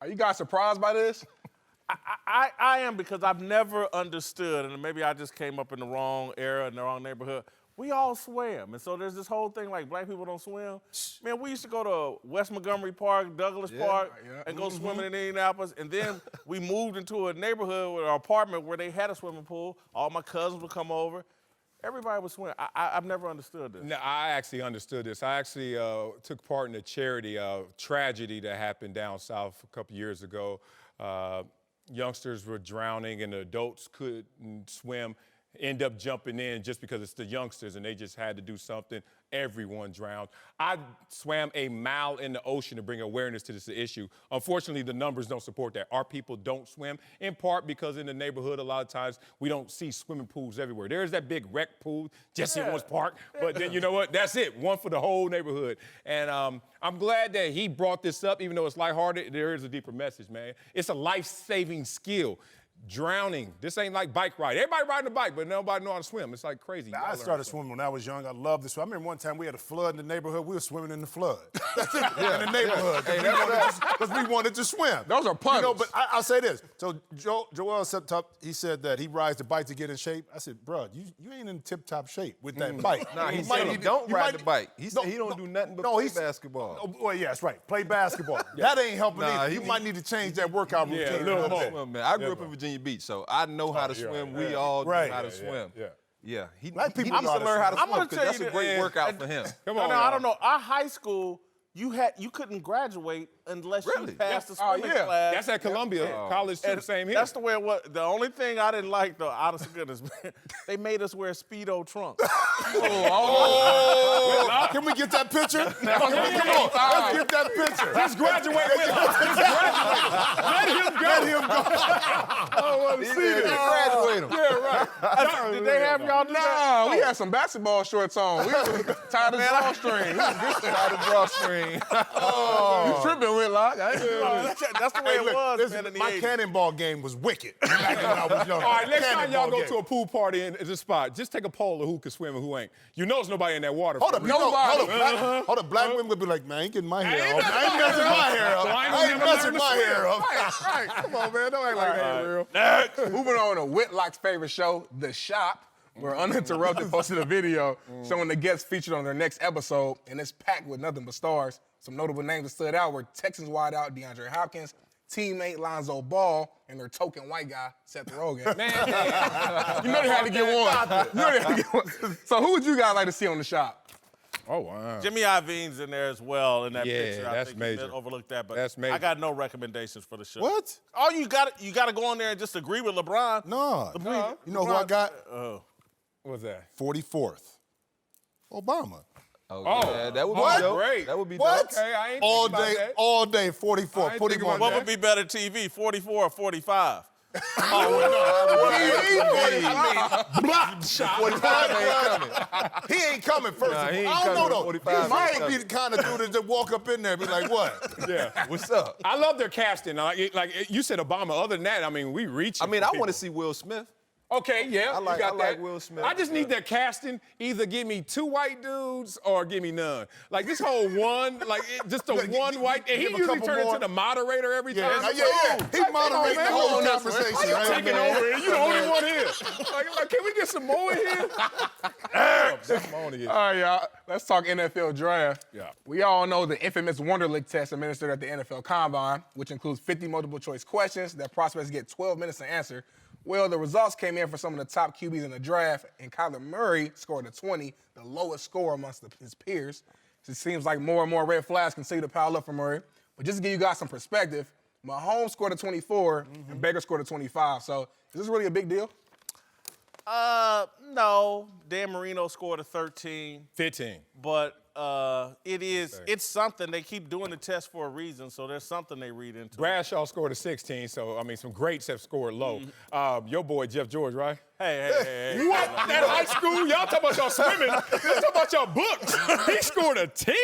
Are you guys surprised by this? I am, because I've never understood, and maybe I just came up in the wrong era, in the wrong neighborhood. We all swim, and so there's this whole thing like black people don't swim. Man, we used to go to West Montgomery Park, Douglas Park, and go swimming in Indianapolis, and then we moved into a neighborhood with our apartment where they had a swimming pool. All my cousins would come over. Everybody would swim. I've never understood this. No, I actually understood this. I actually took part in a charity tragedy that happened down south a couple years ago. Youngsters were drowning and the adults couldn't swim. end up jumping in just because it's the youngsters and they just had to do something. Everyone drowned. I swam a mile in the ocean to bring awareness to this issue. Unfortunately, the numbers don't support that. Our people don't swim, in part because in the neighborhood, a lot of times, we don't see swimming pools everywhere. There's that big rec pool, Jesse Owens Park, but then you know what? That's it, one for the whole neighborhood. And I'm glad that he brought this up, even though it's lighthearted, there is a deeper message, man. It's a life-saving skill. Drowning. This ain't like bike ride. Everybody riding a bike, but nobody know how to swim. It's like crazy. I started swimming when I was young. I loved this. I remember one time we had a flood in the neighborhood. We were swimming in the flood. In the neighborhood. Because we wanted to swim. Those are puddles. You know, but I'll say this. So Joel said he said that he rides the bike to get in shape. I said, bro, you ain't in tip-top shape with that bike. Nah, he said he don't ride the bike. He said he don't do nothing but play basketball. Oh, well, yeah, that's right. Play basketball. That ain't helping either. You might need to change that workout routine. A little more. I grew up in Virginia Beach, so I know how to swim. We all know how to swim. Yeah. He needs to learn how to swim because that's a great workout for him. Come on, I don't know. Our high school, you couldn't graduate unless you passed the swimming class. That's at Columbia. College too, same here. That's the way it was. The only thing I didn't like, though, honest to goodness, man, they made us wear Speedo trunks. Can we get that picture? Come on, let's get that picture. Just graduate with him. Just graduate. Let him go. I want to see this. Graduate him. Yeah, right. Did they have y'all do that? Nah, we had some basketball shorts on. We were tied to drawstring. Tied to drawstring. You tripping, Whitlock. That's the way it was, man, in the My 80s. cannonball game was wicked back when I was young. All right, next time y'all go Cannonball to a pool party in this spot, just take a poll of who can swim and who ain't. You know there's nobody in that water. Hold up, hold up. Black women would be like, man, I ain't getting my hair off. I ain't messing my hair up. I ain't messing my hair up. Right. Come on, man. Don't act like that, real. Next. Moving on to Whitlock's favorite show, The Shop, where Uninterrupted posted a video showing the guests featured on their next episode, and it's packed with nothing but stars. Some notable names that stood out were Texans wideout DeAndre Hopkins, teammate Lonzo Ball, and their token white guy, Seth Rogen. Man, you know they had to get one. So who would you guys like to see on The Shop? Oh, wow. Jimmy Iovine's in there as well in that picture. That's I think major. you overlooked that, but That's major. I got no recommendations for the show. What? Oh, you got to go on there and just agree with LeBron. No. You know who I got? What's that? 44th. Obama. Oh, yeah, that would be dope. Great. That would be What? dope. Okay, I ain't thinking about that. All day, 44. Put him on What there. would be better TV, 44 or 45? He ain't coming first. Nah, he ain't I don't know coming. though. 45 He might ain't be the kind of dude that just walk up in there and be like, what? Yeah. What's up? I love their casting. Like you said, Obama. Other than that, I mean, we reach. I mean, I want to see Will Smith. Okay, yeah, I like- you got I that. like Will Smith. I just need their casting. Either give me 2 white dudes or give me none. Like this whole one, just the one white. And he give a usually couple turns more. into the moderator every time. He moderates the whole conversation. Why you right? taking over? You the only one here. Like, can we get some more in here? Come on here. All right, y'all. Let's talk NFL draft. Yeah. We all know the infamous Wonderlic test administered at the NFL Combine, which includes 50 multiple choice questions that prospects get 12 minutes to answer. Well, the results came in for some of the top QBs in the draft, and Kyler Murray scored a 20, the lowest score amongst his peers. So it seems like more and more red flags continue to pile up for Murray. But just to give you guys some perspective, Mahomes scored a 24, and Baker scored a 25. So is this really a big deal? No. Dan Marino scored a 13. 15. But it's something. They keep doing the test for a reason, so there's something they read into. Bradshaw scored a 16, so, I mean, some greats have scored low. Your boy, Jeff George, right? Hey. What? That high school? Y'all talking about y'all swimming. Let's talk about y'all books. He scored a 10?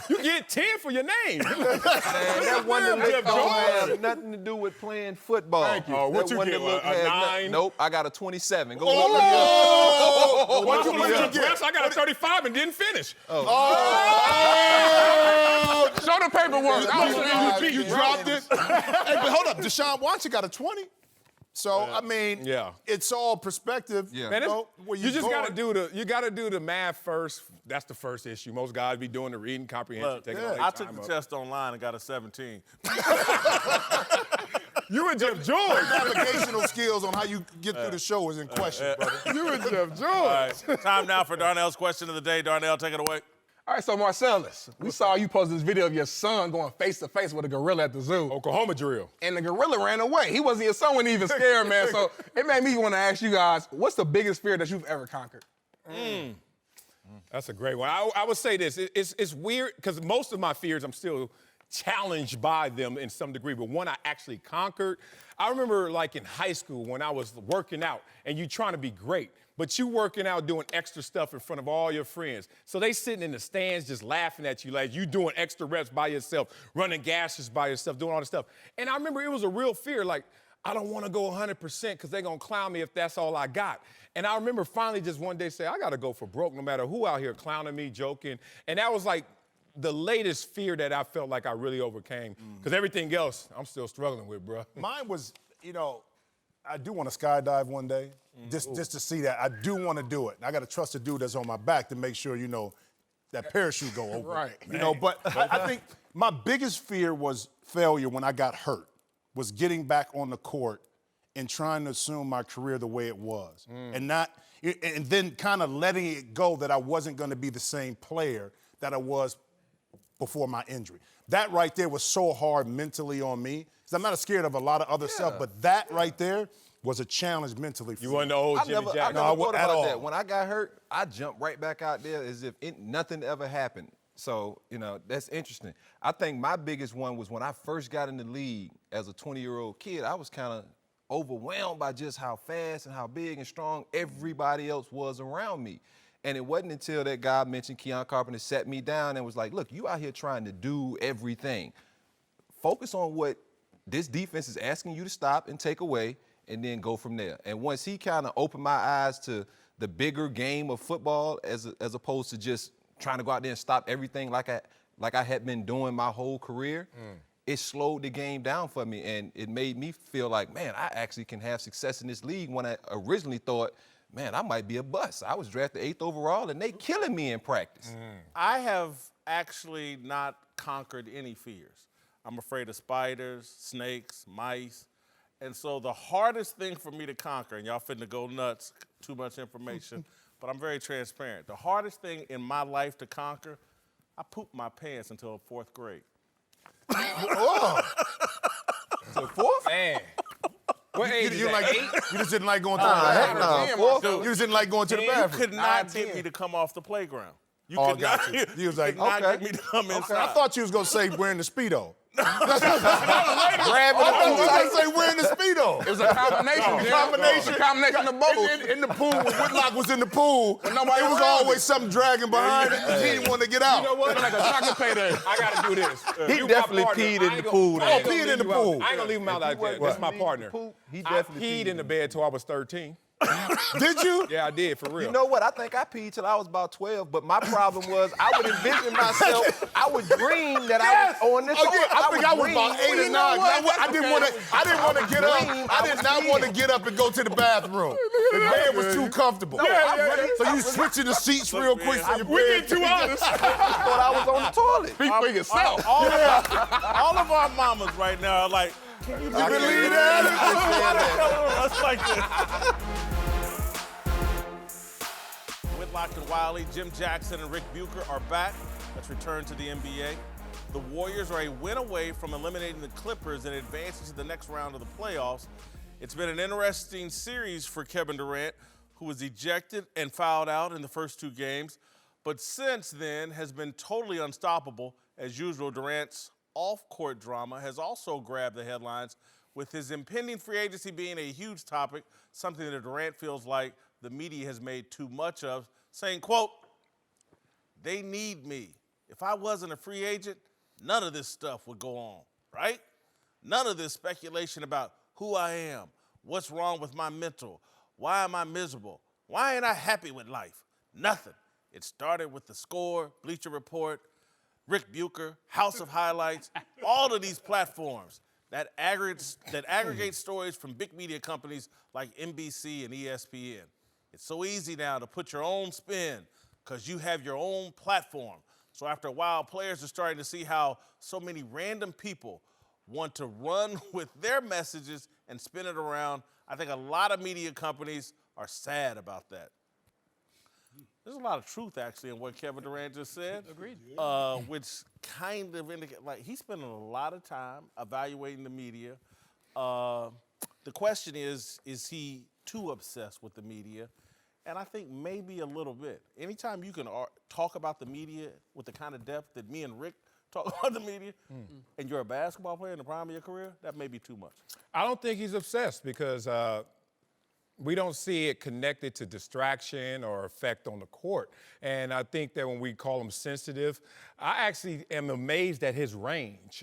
You get 10 for your name. Man, that Wonderlic don't have nothing to do with playing football. Thank you. What you get, a 9? Nope, I got a 27. Go What you get? I got a 35 and didn't finish. Show the paperwork. You dropped it. Hey, but hold up. Deshaun Watson got a 20. So I mean, it's all perspective. Yeah. Man, you just gotta gotta do the math first. That's the first issue. Most guys be doing the reading comprehension. I took the test online and got a 17. You and Jeff George. Navigational skills on how you get through the show is in question, brother. You and Jeff George. All right. Time now for Darnell's question of the day. Darnell, take it away. All right, so Marcellus, we saw you post this video of your son going face-to-face with a gorilla at the zoo. Oklahoma drill. And the gorilla ran away. Your son wasn't even scared, man. So it made me want to ask you guys, what's the biggest fear that you've ever conquered? That's a great one. I would say this. It's weird because most of my fears I'm still challenged by them in some degree, but one I actually conquered. I remember like in high school when I was working out and you trying to be great, but you working out doing extra stuff in front of all your friends. So they sitting in the stands just laughing at you like you doing extra reps by yourself, running gashes by yourself, doing all this stuff. And I remember it was a real fear, like, I don't want to go 100% because they're going to clown me if that's all I got. And I remember finally just one day saying, I got to go for broke no matter who out here clowning me, joking. And that was like the latest fear that I felt like I really overcame. Because everything else, I'm still struggling with, bro. Mine was, I do want to skydive one day, just to see that. I do want to do it. I got to trust the dude that's on my back to make sure, that parachute go over. Right. But I think my biggest fear was failure when I got hurt, was getting back on the court and trying to assume my career the way it was. And then kind of letting it go that I wasn't going to be the same player that I was before my injury. That right there was so hard mentally on me. Because I'm not scared of a lot of other stuff, but that right there was a challenge mentally for me. You wasn't the old Jimmy Jackson. I never thought at about all. that. When I got hurt, I jumped right back out there as if nothing ever happened. So, that's interesting. I think my biggest one was when I first got in the league as a 20-year-old kid, I was kind of overwhelmed by just how fast and how big and strong everybody else was around me. And it wasn't until that guy mentioned Keon Carpenter sat me down and was like, look, you out here trying to do everything. Focus on what this defense is asking you to stop and take away, and then go from there. And once he kind of opened my eyes to the bigger game of football as opposed to just trying to go out there and stop everything like I had been doing my whole career, it slowed the game down for me, and it made me feel like, man, I actually can have success in this league when I originally thought, man, I might be a bust. I was drafted 8th overall, and they killing me in practice. I have actually not conquered any fears. I'm afraid of spiders, snakes, mice. And so the hardest thing for me to conquer, and y'all finna go nuts, too much information, but I'm very transparent. The hardest thing in my life to conquer, I pooped my pants until 4th grade. Oh. So 4th? Man. What age is that, 8? You just didn't like going to the bathroom. You just didn't like going to the You bathroom. could not get me to come off the playground. You Oh, could not, got you. You was like, could not okay. get me to come Okay. inside. I thought you was going to say wearing the Speedo. Grabbing I thought you was going to say wearing the Speedo. It was a combination, Jim. Combination. A combination of both. In the pool, when Whitlock was in the pool, it nobody was around always him. something dragging behind it. He didn't want to get out. You know what? Like a chocolate payday. I got to do this. He You definitely my partner. peed I in ain't the gonna- pool. I ain't Oh, gonna peed in leave the you out. pool. I ain't going to leave him out like that. That's my partner. He I definitely peed in the bed till I was 13. Did you? Yeah, I did, for real. You know what? I think I peed till I was about 12, but my problem was I would envision myself, I would dream that I was on this Oh, yeah, I think I was about 8 or 9. I didn't want to get up. I did not want to get up and go to the bathroom. The bed was too comfortable. So you switching the seats real quick so your We bed. get too honest. I thought I was on the toilet. Speak for yourself. All of our mamas right now are like, can you believe that? Us like this. Whitlock and Wiley, Jim Jackson, and Rick Bucher are back. Let's return to the NBA. The Warriors are a win away from eliminating the Clippers and advancing to the next round of the playoffs. It's been an interesting series for Kevin Durant, who was ejected and fouled out in the first 2 games, but since then has been totally unstoppable. As usual, Durant's off-court drama has also grabbed the headlines, with his impending free agency being a huge topic, something that Durant feels like the media has made too much of, saying, quote, "They need me. If I wasn't a free agent, none of this stuff would go on, right? None of this speculation about who I am, what's wrong with my mental, why am I miserable, why ain't I happy with life? Nothing. It started with The Score, Bleacher Report, Rick Bucher, House of Highlights, all of these platforms that aggregate stories from big media companies like NBC and ESPN. It's so easy now to put your own spin because you have your own platform. So after a while, players are starting to see how so many random people want to run with their messages and spin it around. I think a lot of media companies are sad about that. There's a lot of truth, actually, in what Kevin Durant just said. Agreed. Which kind of indicates, like, he's spending a lot of time evaluating the media. The question is he too obsessed with the media? And I think maybe a little bit. Anytime you can talk about the media with the kind of depth that me and Rick talk about the media, and you're a basketball player in the prime of your career, that may be too much. I don't think he's obsessed because we don't see it connected to distraction or effect on the court. And I think that when we call him sensitive, I actually am amazed at his range.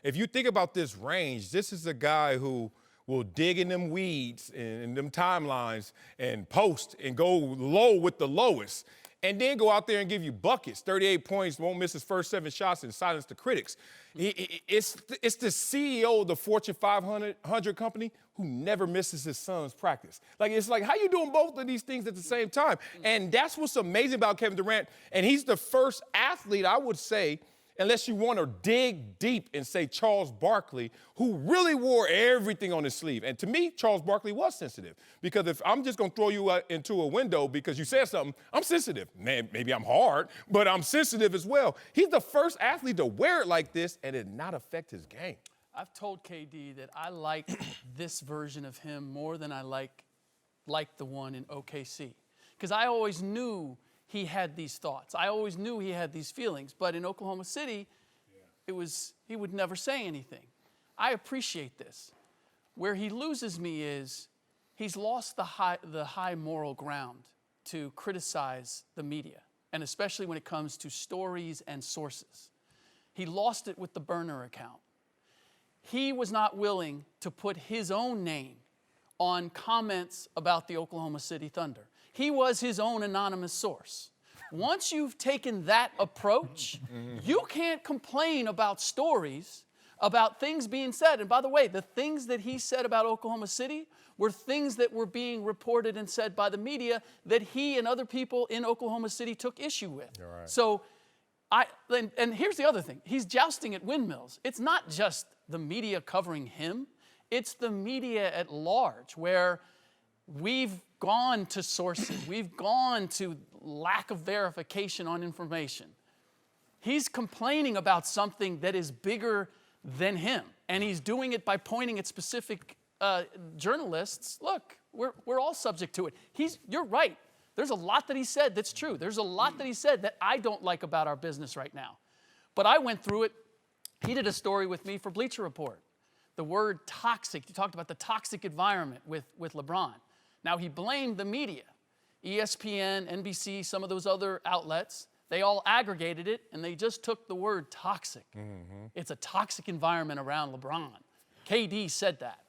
If you think about this range, this is a guy who will dig in them weeds and them timelines and post and go low with the lowest and then go out there and give you buckets, 38 points, won't miss his first 7 shots and silence the critics. It's the CEO of the Fortune 500 company who never misses his son's practice. Like, it's like, how you doing both of these things at the same time? And that's what's amazing about Kevin Durant. And he's the first athlete, I would say, unless you want to dig deep and say Charles Barkley, who really wore everything on his sleeve. And to me, Charles Barkley was sensitive. Because if I'm just going to throw you into a window because you said something, I'm sensitive. Man, maybe I'm hard, but I'm sensitive as well. He's the first athlete to wear it like this and it not affect his game. I've told KD that I like this version of him more than I like the one in OKC. Because I always knew he had these thoughts. I always knew he had these feelings. But in Oklahoma City, he would never say anything. I appreciate this. Where he loses me is he's lost the high moral ground to criticize the media, and especially when it comes to stories and sources. He lost it with the burner account. He was not willing to put his own name on comments about the Oklahoma City Thunder. He was his own anonymous source. Once you've taken that approach, you can't complain about stories, about things being said. And by the way, the things that he said about Oklahoma City were things that were being reported and said by the media that he and other people in Oklahoma City took issue with. Right. So, and here's the other thing. He's jousting at windmills. It's not just the media covering him. It's the media at large, where we've gone to sources. We've gone to lack of verification on information. He's complaining about something that is bigger than him, and he's doing it by pointing at specific journalists. Look, we're all subject to it. You're right. There's a lot that he said that's true. There's a lot that he said that I don't like about our business right now. But I went through it. He did a story with me for Bleacher Report. The word toxic, he talked about the toxic environment with LeBron. Now, he blamed the media, ESPN, NBC, some of those other outlets. They all aggregated it, and they just took the word toxic. It's a toxic environment around LeBron. KD said that.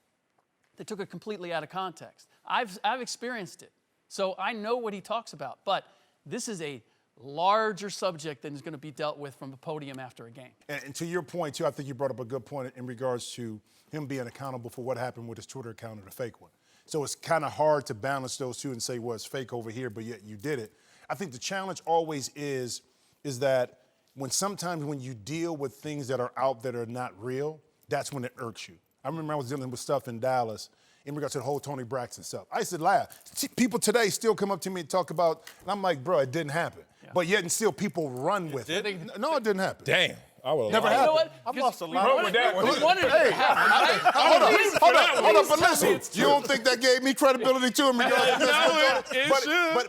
They took it completely out of context. I've experienced it, so I know what he talks about. But this is a larger subject than is going to be dealt with from the podium after a game. And to your point, too, I think you brought up a good point in regards to him being accountable for what happened with his Twitter account and the fake one. So it's kind of hard to balance those two and say, well, it's fake over here, but yet you did it. I think the challenge always is that sometimes when you deal with things that are out that are not real, that's when it irks you. I remember I was dealing with stuff in Dallas in regards to the whole Tony Braxton stuff. I used to laugh. People today still come up to me and talk about, and I'm like, bro, it didn't happen. Yeah. But yet and still people run with it. No, it didn't happen. Damn. Never happened. You know what? I've lost a lot with that one. Hold up, but listen, you don't think that gave me credibility to him?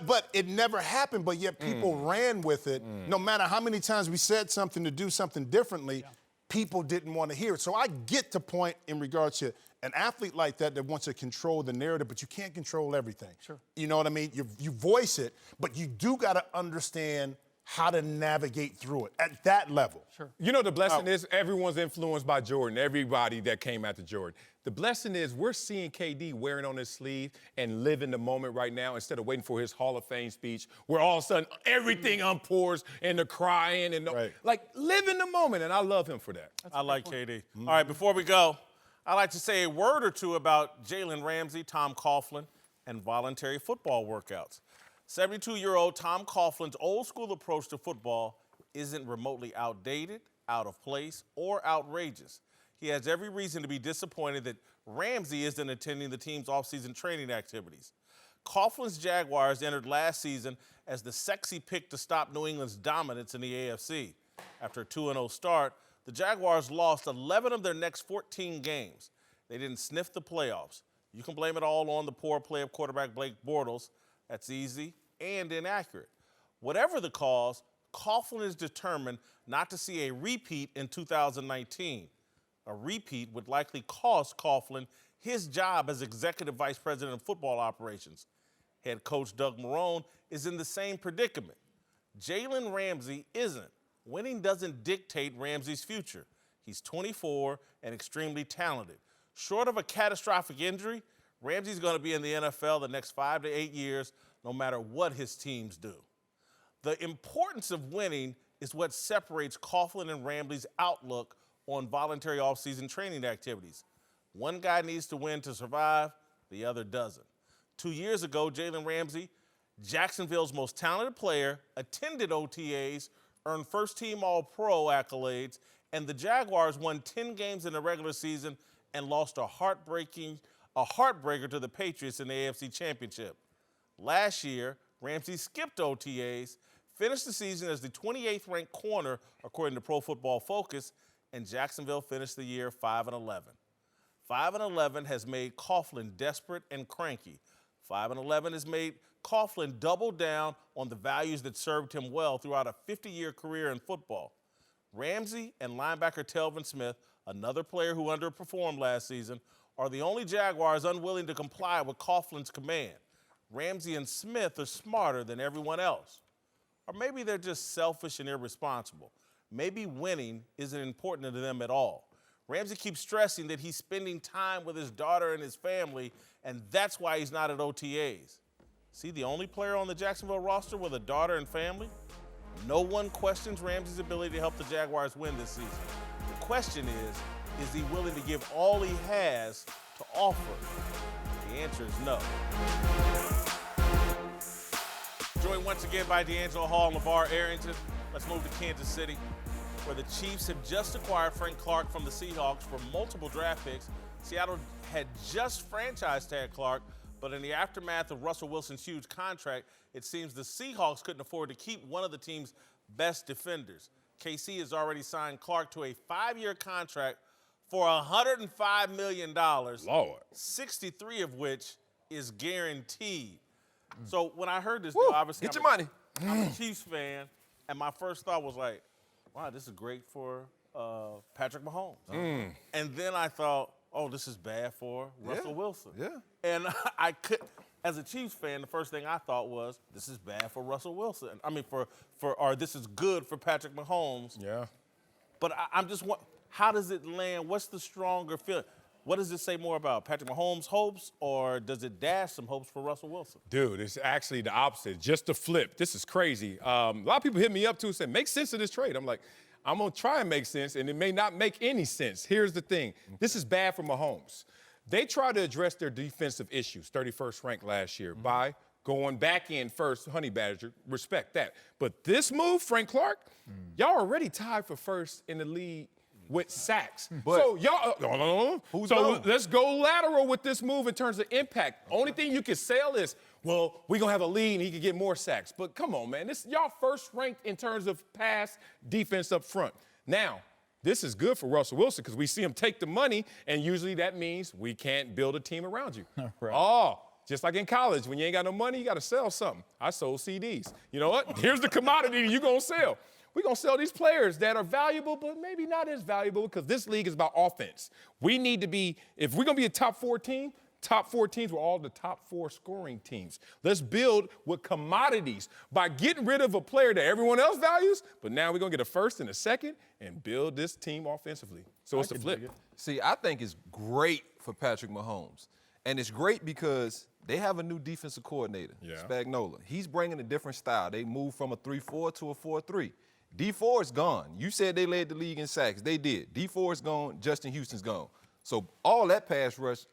But it never happened, but yet people ran with it. No matter how many times we said something to do something differently, people didn't want to hear it. So I get the point in regards to an athlete like that wants to control the narrative, but you can't control everything. Sure. You know what I mean? You voice it, but you do got to understand how to navigate through it at that level. Sure. You know, the blessing is everyone's influenced by Jordan, everybody that came after Jordan. The blessing is we're seeing KD wearing on his sleeve and live in the moment right now instead of waiting for his Hall of Fame speech where all of a sudden everything unpours and the crying and like live in the moment, and I love him for that. I like KD. All right, before we go, I'd like to say a word or two about Jalen Ramsey, Tom Coughlin, and voluntary football workouts. 72-year-old Tom Coughlin's old-school approach to football isn't remotely outdated, out of place, or outrageous. He has every reason to be disappointed that Ramsey isn't attending the team's offseason training activities. Coughlin's Jaguars entered last season as the sexy pick to stop New England's dominance in the AFC. After a 2-0 start, the Jaguars lost 11 of their next 14 games. They didn't sniff the playoffs. You can blame it all on the poor play of quarterback Blake Bortles. That's easy and inaccurate. Whatever the cause, Coughlin is determined not to see a repeat in 2019. A repeat would likely cost Coughlin his job as executive vice president of football operations. Head coach Doug Marrone is in the same predicament. Jalen Ramsey isn't. Winning doesn't dictate Ramsey's future. He's 24 and extremely talented. Short of a catastrophic injury, Ramsey's going to be in the NFL the next 5 to 8 years, no matter what his teams do. The importance of winning is what separates Coughlin and Ramsey's outlook on voluntary offseason training activities. One guy needs to win to survive, the other doesn't. 2 years ago, Jalen Ramsey, Jacksonville's most talented player, attended OTAs, earned first-team All-Pro accolades, and the Jaguars won 10 games in the regular season and lost a heartbreaker to the Patriots in the AFC Championship. Last year, Ramsey skipped OTAs, finished the season as the 28th ranked corner according to Pro Football Focus, and Jacksonville finished the year 5-11. 5-11 has made Coughlin desperate and cranky. 5-11 has made Coughlin double down on the values that served him well throughout a 50-year career in football. Ramsey and linebacker Telvin Smith, another player who underperformed last season, are the only Jaguars unwilling to comply with Coughlin's command. Ramsey and Smith are smarter than everyone else. Or maybe they're just selfish and irresponsible. Maybe winning isn't important to them at all. Ramsey keeps stressing that he's spending time with his daughter and his family, and that's why he's not at OTAs. Is he the only player on the Jacksonville roster with a daughter and family? No one questions Ramsey's ability to help the Jaguars win this season. The question is he willing to give all he has to offer? The answer is no. Joined once again by D'Angelo Hall and LeVar Arrington. Let's move to Kansas City, where the Chiefs have just acquired Frank Clark from the Seahawks for multiple draft picks. Seattle had just franchise tagged Clark, but in the aftermath of Russell Wilson's huge contract, it seems the Seahawks couldn't afford to keep one of the team's best defenders. KC has already signed Clark to a 5-year contract for $105 million, Lord. 63 of which is guaranteed. So when I heard this deal, obviously Get your money. I'm a Chiefs fan, and my first thought was like, wow, this is great for Patrick Mahomes. And then I thought, oh, this is bad for Russell Wilson. Yeah. And I could, as a Chiefs fan, the first thing I thought was, this is bad for Russell Wilson. I mean, or this is good for Patrick Mahomes. Yeah. But I'm just, how does it land? What's the stronger feeling? What does it say more about Patrick Mahomes' hopes, or does it dash some hopes for Russell Wilson? Dude, it's actually the opposite. Just a flip. This is crazy. A lot of people hit me up, too, and say, make sense of this trade. I'm like, I'm going to try and make sense, and it may not make any sense. Here's the thing. This is bad for Mahomes. They tried to address their defensive issues, 31st ranked last year, by going back in first, Honey Badger. Respect that. But this move, Frank Clark, y'all already tied for first in the league with sacks. But so y'all, let's go lateral with this move in terms of impact. Only thing you can sell is, well, we're going to have a lead and he can get more sacks. But come on, man. This y'all first ranked in terms of pass defense up front. Now, this is good for Russell Wilson because we see him take the money, and usually that means we can't build a team around you. Right. Oh, just like in college, when you ain't got no money, you got to sell something. I sold CDs. You know what? Here's the commodity you're going to sell. We're going to sell these players that are valuable, but maybe not as valuable because this league is about offense. We need to be, if we're going to be a top 4 team, top 4 teams were all the top 4 scoring teams. Let's build with commodities by getting rid of a player that everyone else values, but now we're going to get a first and a second and build this team offensively. So it's a flip. See, I think it's great for Patrick Mahomes. And it's great because they have a new defensive coordinator, Spagnuolo. He's bringing a different style. They moved from a 3-4 to a 4-3. D4 is gone. You said they led the league in sacks. They did. D4 is gone. Justin Houston's gone. So all that pass rush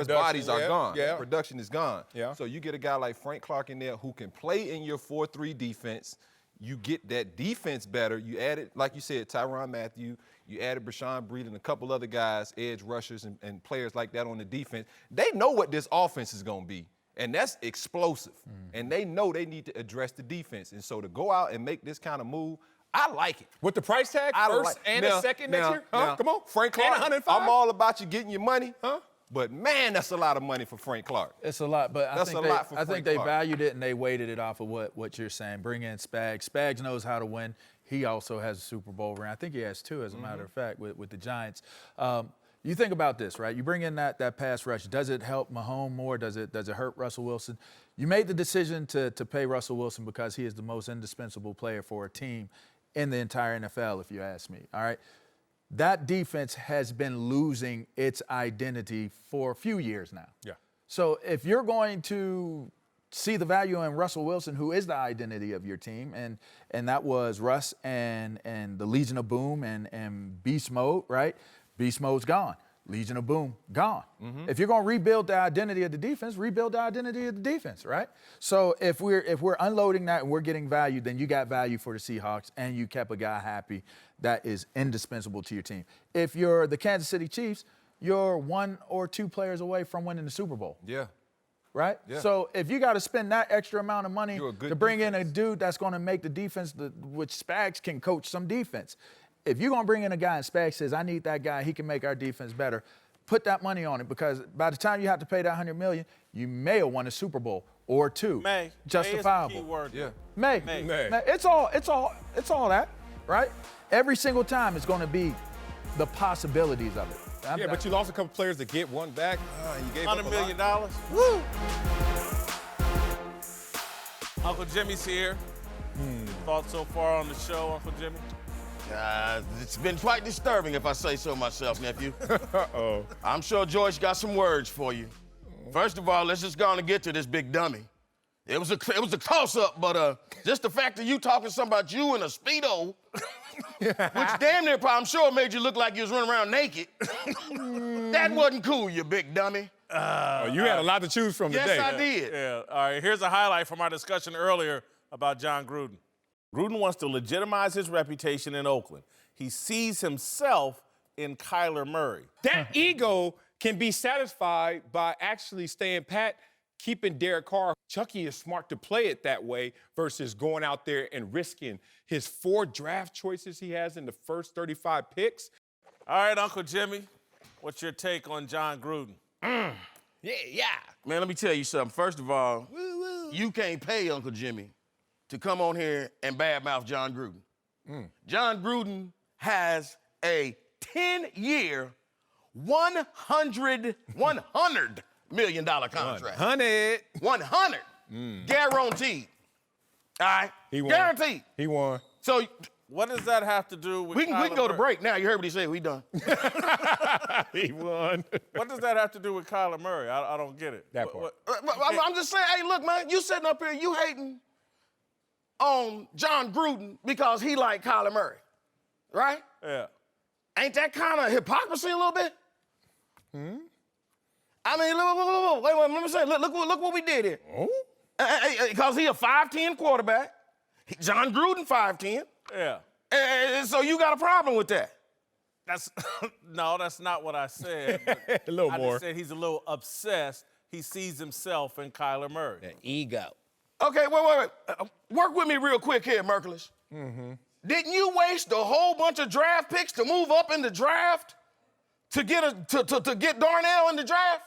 bodies are gone. Yeah. Production is gone. Yeah. So you get a guy like Frank Clark in there who can play in your 4-3 defense. you get that defense better. You added, like you said, Tyrann Mathieu. You added Brashawn Breed and a couple other guys, edge rushers and players like that on the defense. They know what this offense is going to be, and that's explosive. And they know they need to address the defense. And so to go out and make this kind of move, I like it. With the price tag, first and a second next year? Huh? Come on. Frank Clark, and 105? I'm all about you getting your money. Huh? But, man, that's a lot of money for Frank Clark. It's a lot, but I think they valued it and they weighted it off of what you're saying. Bring in Spags. Spags knows how to win. He also has a Super Bowl ring. I think he has 2, as a matter of fact, with the Giants. You think about this, right? You bring in that pass rush. Does it help Mahomes more? Does it hurt Russell Wilson? You made the decision to pay Russell Wilson because he is the most indispensable player for a team in the entire NFL, if you ask me, all right? That defense has been losing its identity for a few years now. Yeah. So if you're going to see the value in Russell Wilson, who is the identity of your team, and that was Russ and the Legion of Boom and Beast Mode, right? Beast Mode's gone. Legion of Boom, gone. If you're going to rebuild the identity of the defense, rebuild the identity of the defense, right? So if we're unloading that and we're getting value, then you got value for the Seahawks and you kept a guy happy that is indispensable to your team. If you're the Kansas City Chiefs, you're 1 or 2 players away from winning the Super Bowl. Yeah. Right? Yeah. So if you got to spend that extra amount of money to bring in a dude that's going to make the defense, which Spags can coach some defense. If you're going to bring in a guy and Spags says, I need that guy, he can make our defense better, put that money on it, because by the time you have to pay that $100 million, you may have won a Super Bowl or 2. May. Justifiable. May is the key word. Yeah. May. It's all that, right? Every single time it's going to be the possibilities of it. But you lost a couple players to get one back. You gave $100 million. Woo! Uncle Jimmy's here. Thoughts so far on the show, Uncle Jimmy? It's been quite disturbing, if I say so myself, nephew. Uh-oh. I'm sure George got some words for you. First of all, let's just go on and get to this big dummy. It was a toss-up, but just the fact that you talking something about you in a Speedo, which damn near, I'm sure, made you look like you was running around naked. That wasn't cool, you big dummy. You had a lot to choose from today. Yes, I did. Yeah. All right, here's a highlight from our discussion earlier about Jon Gruden. Gruden wants to legitimize his reputation in Oakland. He sees himself in Kyler Murray. That ego can be satisfied by actually staying pat, keeping Derek Carr. Chucky is smart to play it that way versus going out there and risking his 4 draft choices he has in the first 35 picks. All right, Uncle Jimmy, what's your take on Jon Gruden? Yeah. Man, let me tell you something. First of all, you can't pay Uncle Jimmy to come on here and badmouth Jon Gruden. Jon Gruden has a 10-year, $100 million contract. 100. Guaranteed. All right? He won. Guaranteed. He won. So what does that have to do with we can go to Murray? break now. You heard what he said. We done. He won. What does that have to do with Kyler Murray? I don't get it. That part. I'm just saying, hey, look, man, you sitting up here, you hating on Jon Gruden because he like Kyler Murray, right? Yeah. Ain't that kind of hypocrisy a little bit? I mean, look, wait, let me say, look what we did here. Because he a 5'10" quarterback. Jon Gruden 5'10". Yeah. So you got a problem with that? No, that's not what I said. A little more. I just said he's a little obsessed. He sees himself in Kyler Murray. Ego. Okay, wait. Work with me real quick here, Merkulis. Didn't you waste a whole bunch of draft picks to move up in the draft to get Darnell in the draft?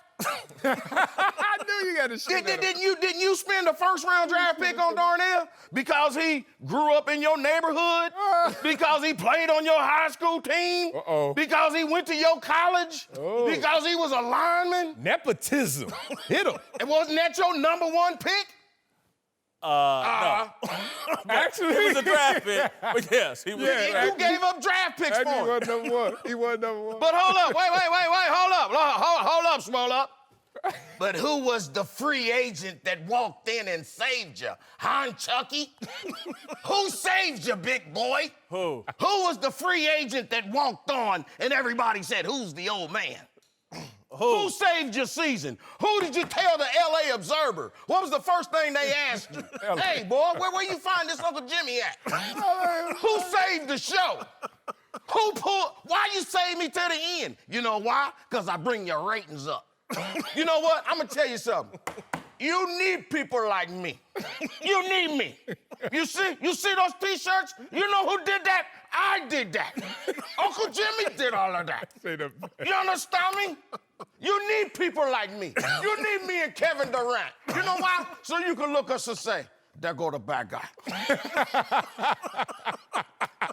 I knew you got to shoot that. Didn't you spend a first-round draft pick on Darnell because he grew up in your neighborhood? Because he played on your high school team? Because he went to your college? Because he was a lineman? Nepotism. Hit him. And wasn't that your number 1 pick? No. Actually, he was a draft pick, but yes, he was. You gave up draft picks for him. He wasn't number 1. He wasn't number 1. But hold up, wait, hold up, small up. But who was the free agent that walked in and saved you? Chucky? Who saved you, big boy? Who? Who was the free agent that walked on and everybody said, who's the old man? Who saved your season? Who did you tell the LA Observer? What was the first thing they asked you? Hey, boy, where you find this Uncle Jimmy at? Who saved the show? Why you saved me to the end? You know why? Because I bring your ratings up. You know what? I'm going to tell you something. You need people like me. You need me. You see those T-shirts? You know who did that? I did that. Uncle Jimmy did all of that. You understand me? You need people like me. You need me and Kevin Durant. You know why? So you can look us and say, there go the bad guy.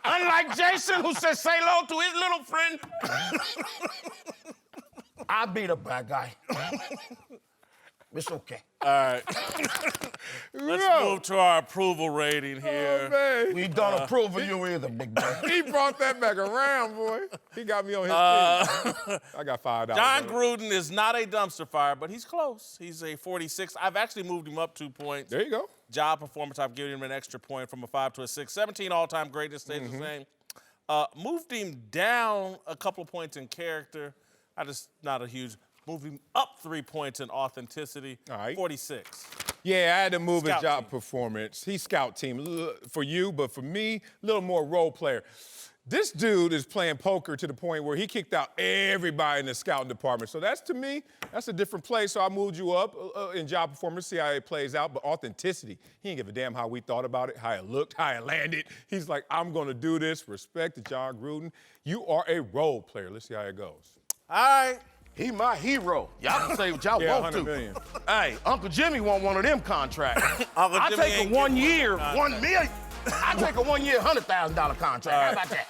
Unlike Jason, who said say hello to his little friend. I be the bad guy. It's okay. All right. Let's move to our approval rating here. Oh, man. We don't approve of you either, big boy. He brought that back around, boy. He got me on his team. I got $5. Jon Gruden is not a dumpster fire, but he's close. He's a 46. I've actually moved him up 2 points. There you go. Job performance, I've given him an extra point from a 5 to a 6. 17 all-time greatest, stays the same. Moved him down a couple of points in character. Not a huge. Moved him up 3 points in authenticity. All right. 46. Yeah, I had to move his Scout job team. performance. He's scout team for you, but for me, a little more role player. This dude is playing poker to the point where he kicked out everybody in the scouting department. So that's, to me, that's a different play. So I moved you up in job performance, see how it plays out. But authenticity, he didn't give a damn how we thought about it, how it looked, how it landed. He's like, I'm going to do this. Respect to Jon Gruden. You are a role player. Let's see how it goes. All right. He my hero. Y'all can say what y'all want to. 100 million. Hey, Uncle Jimmy want one of them contracts. Uncle I Jimmy take ain't a 1 getting year, one $1 million. I take a 1 year, $100,000 contract. How about that?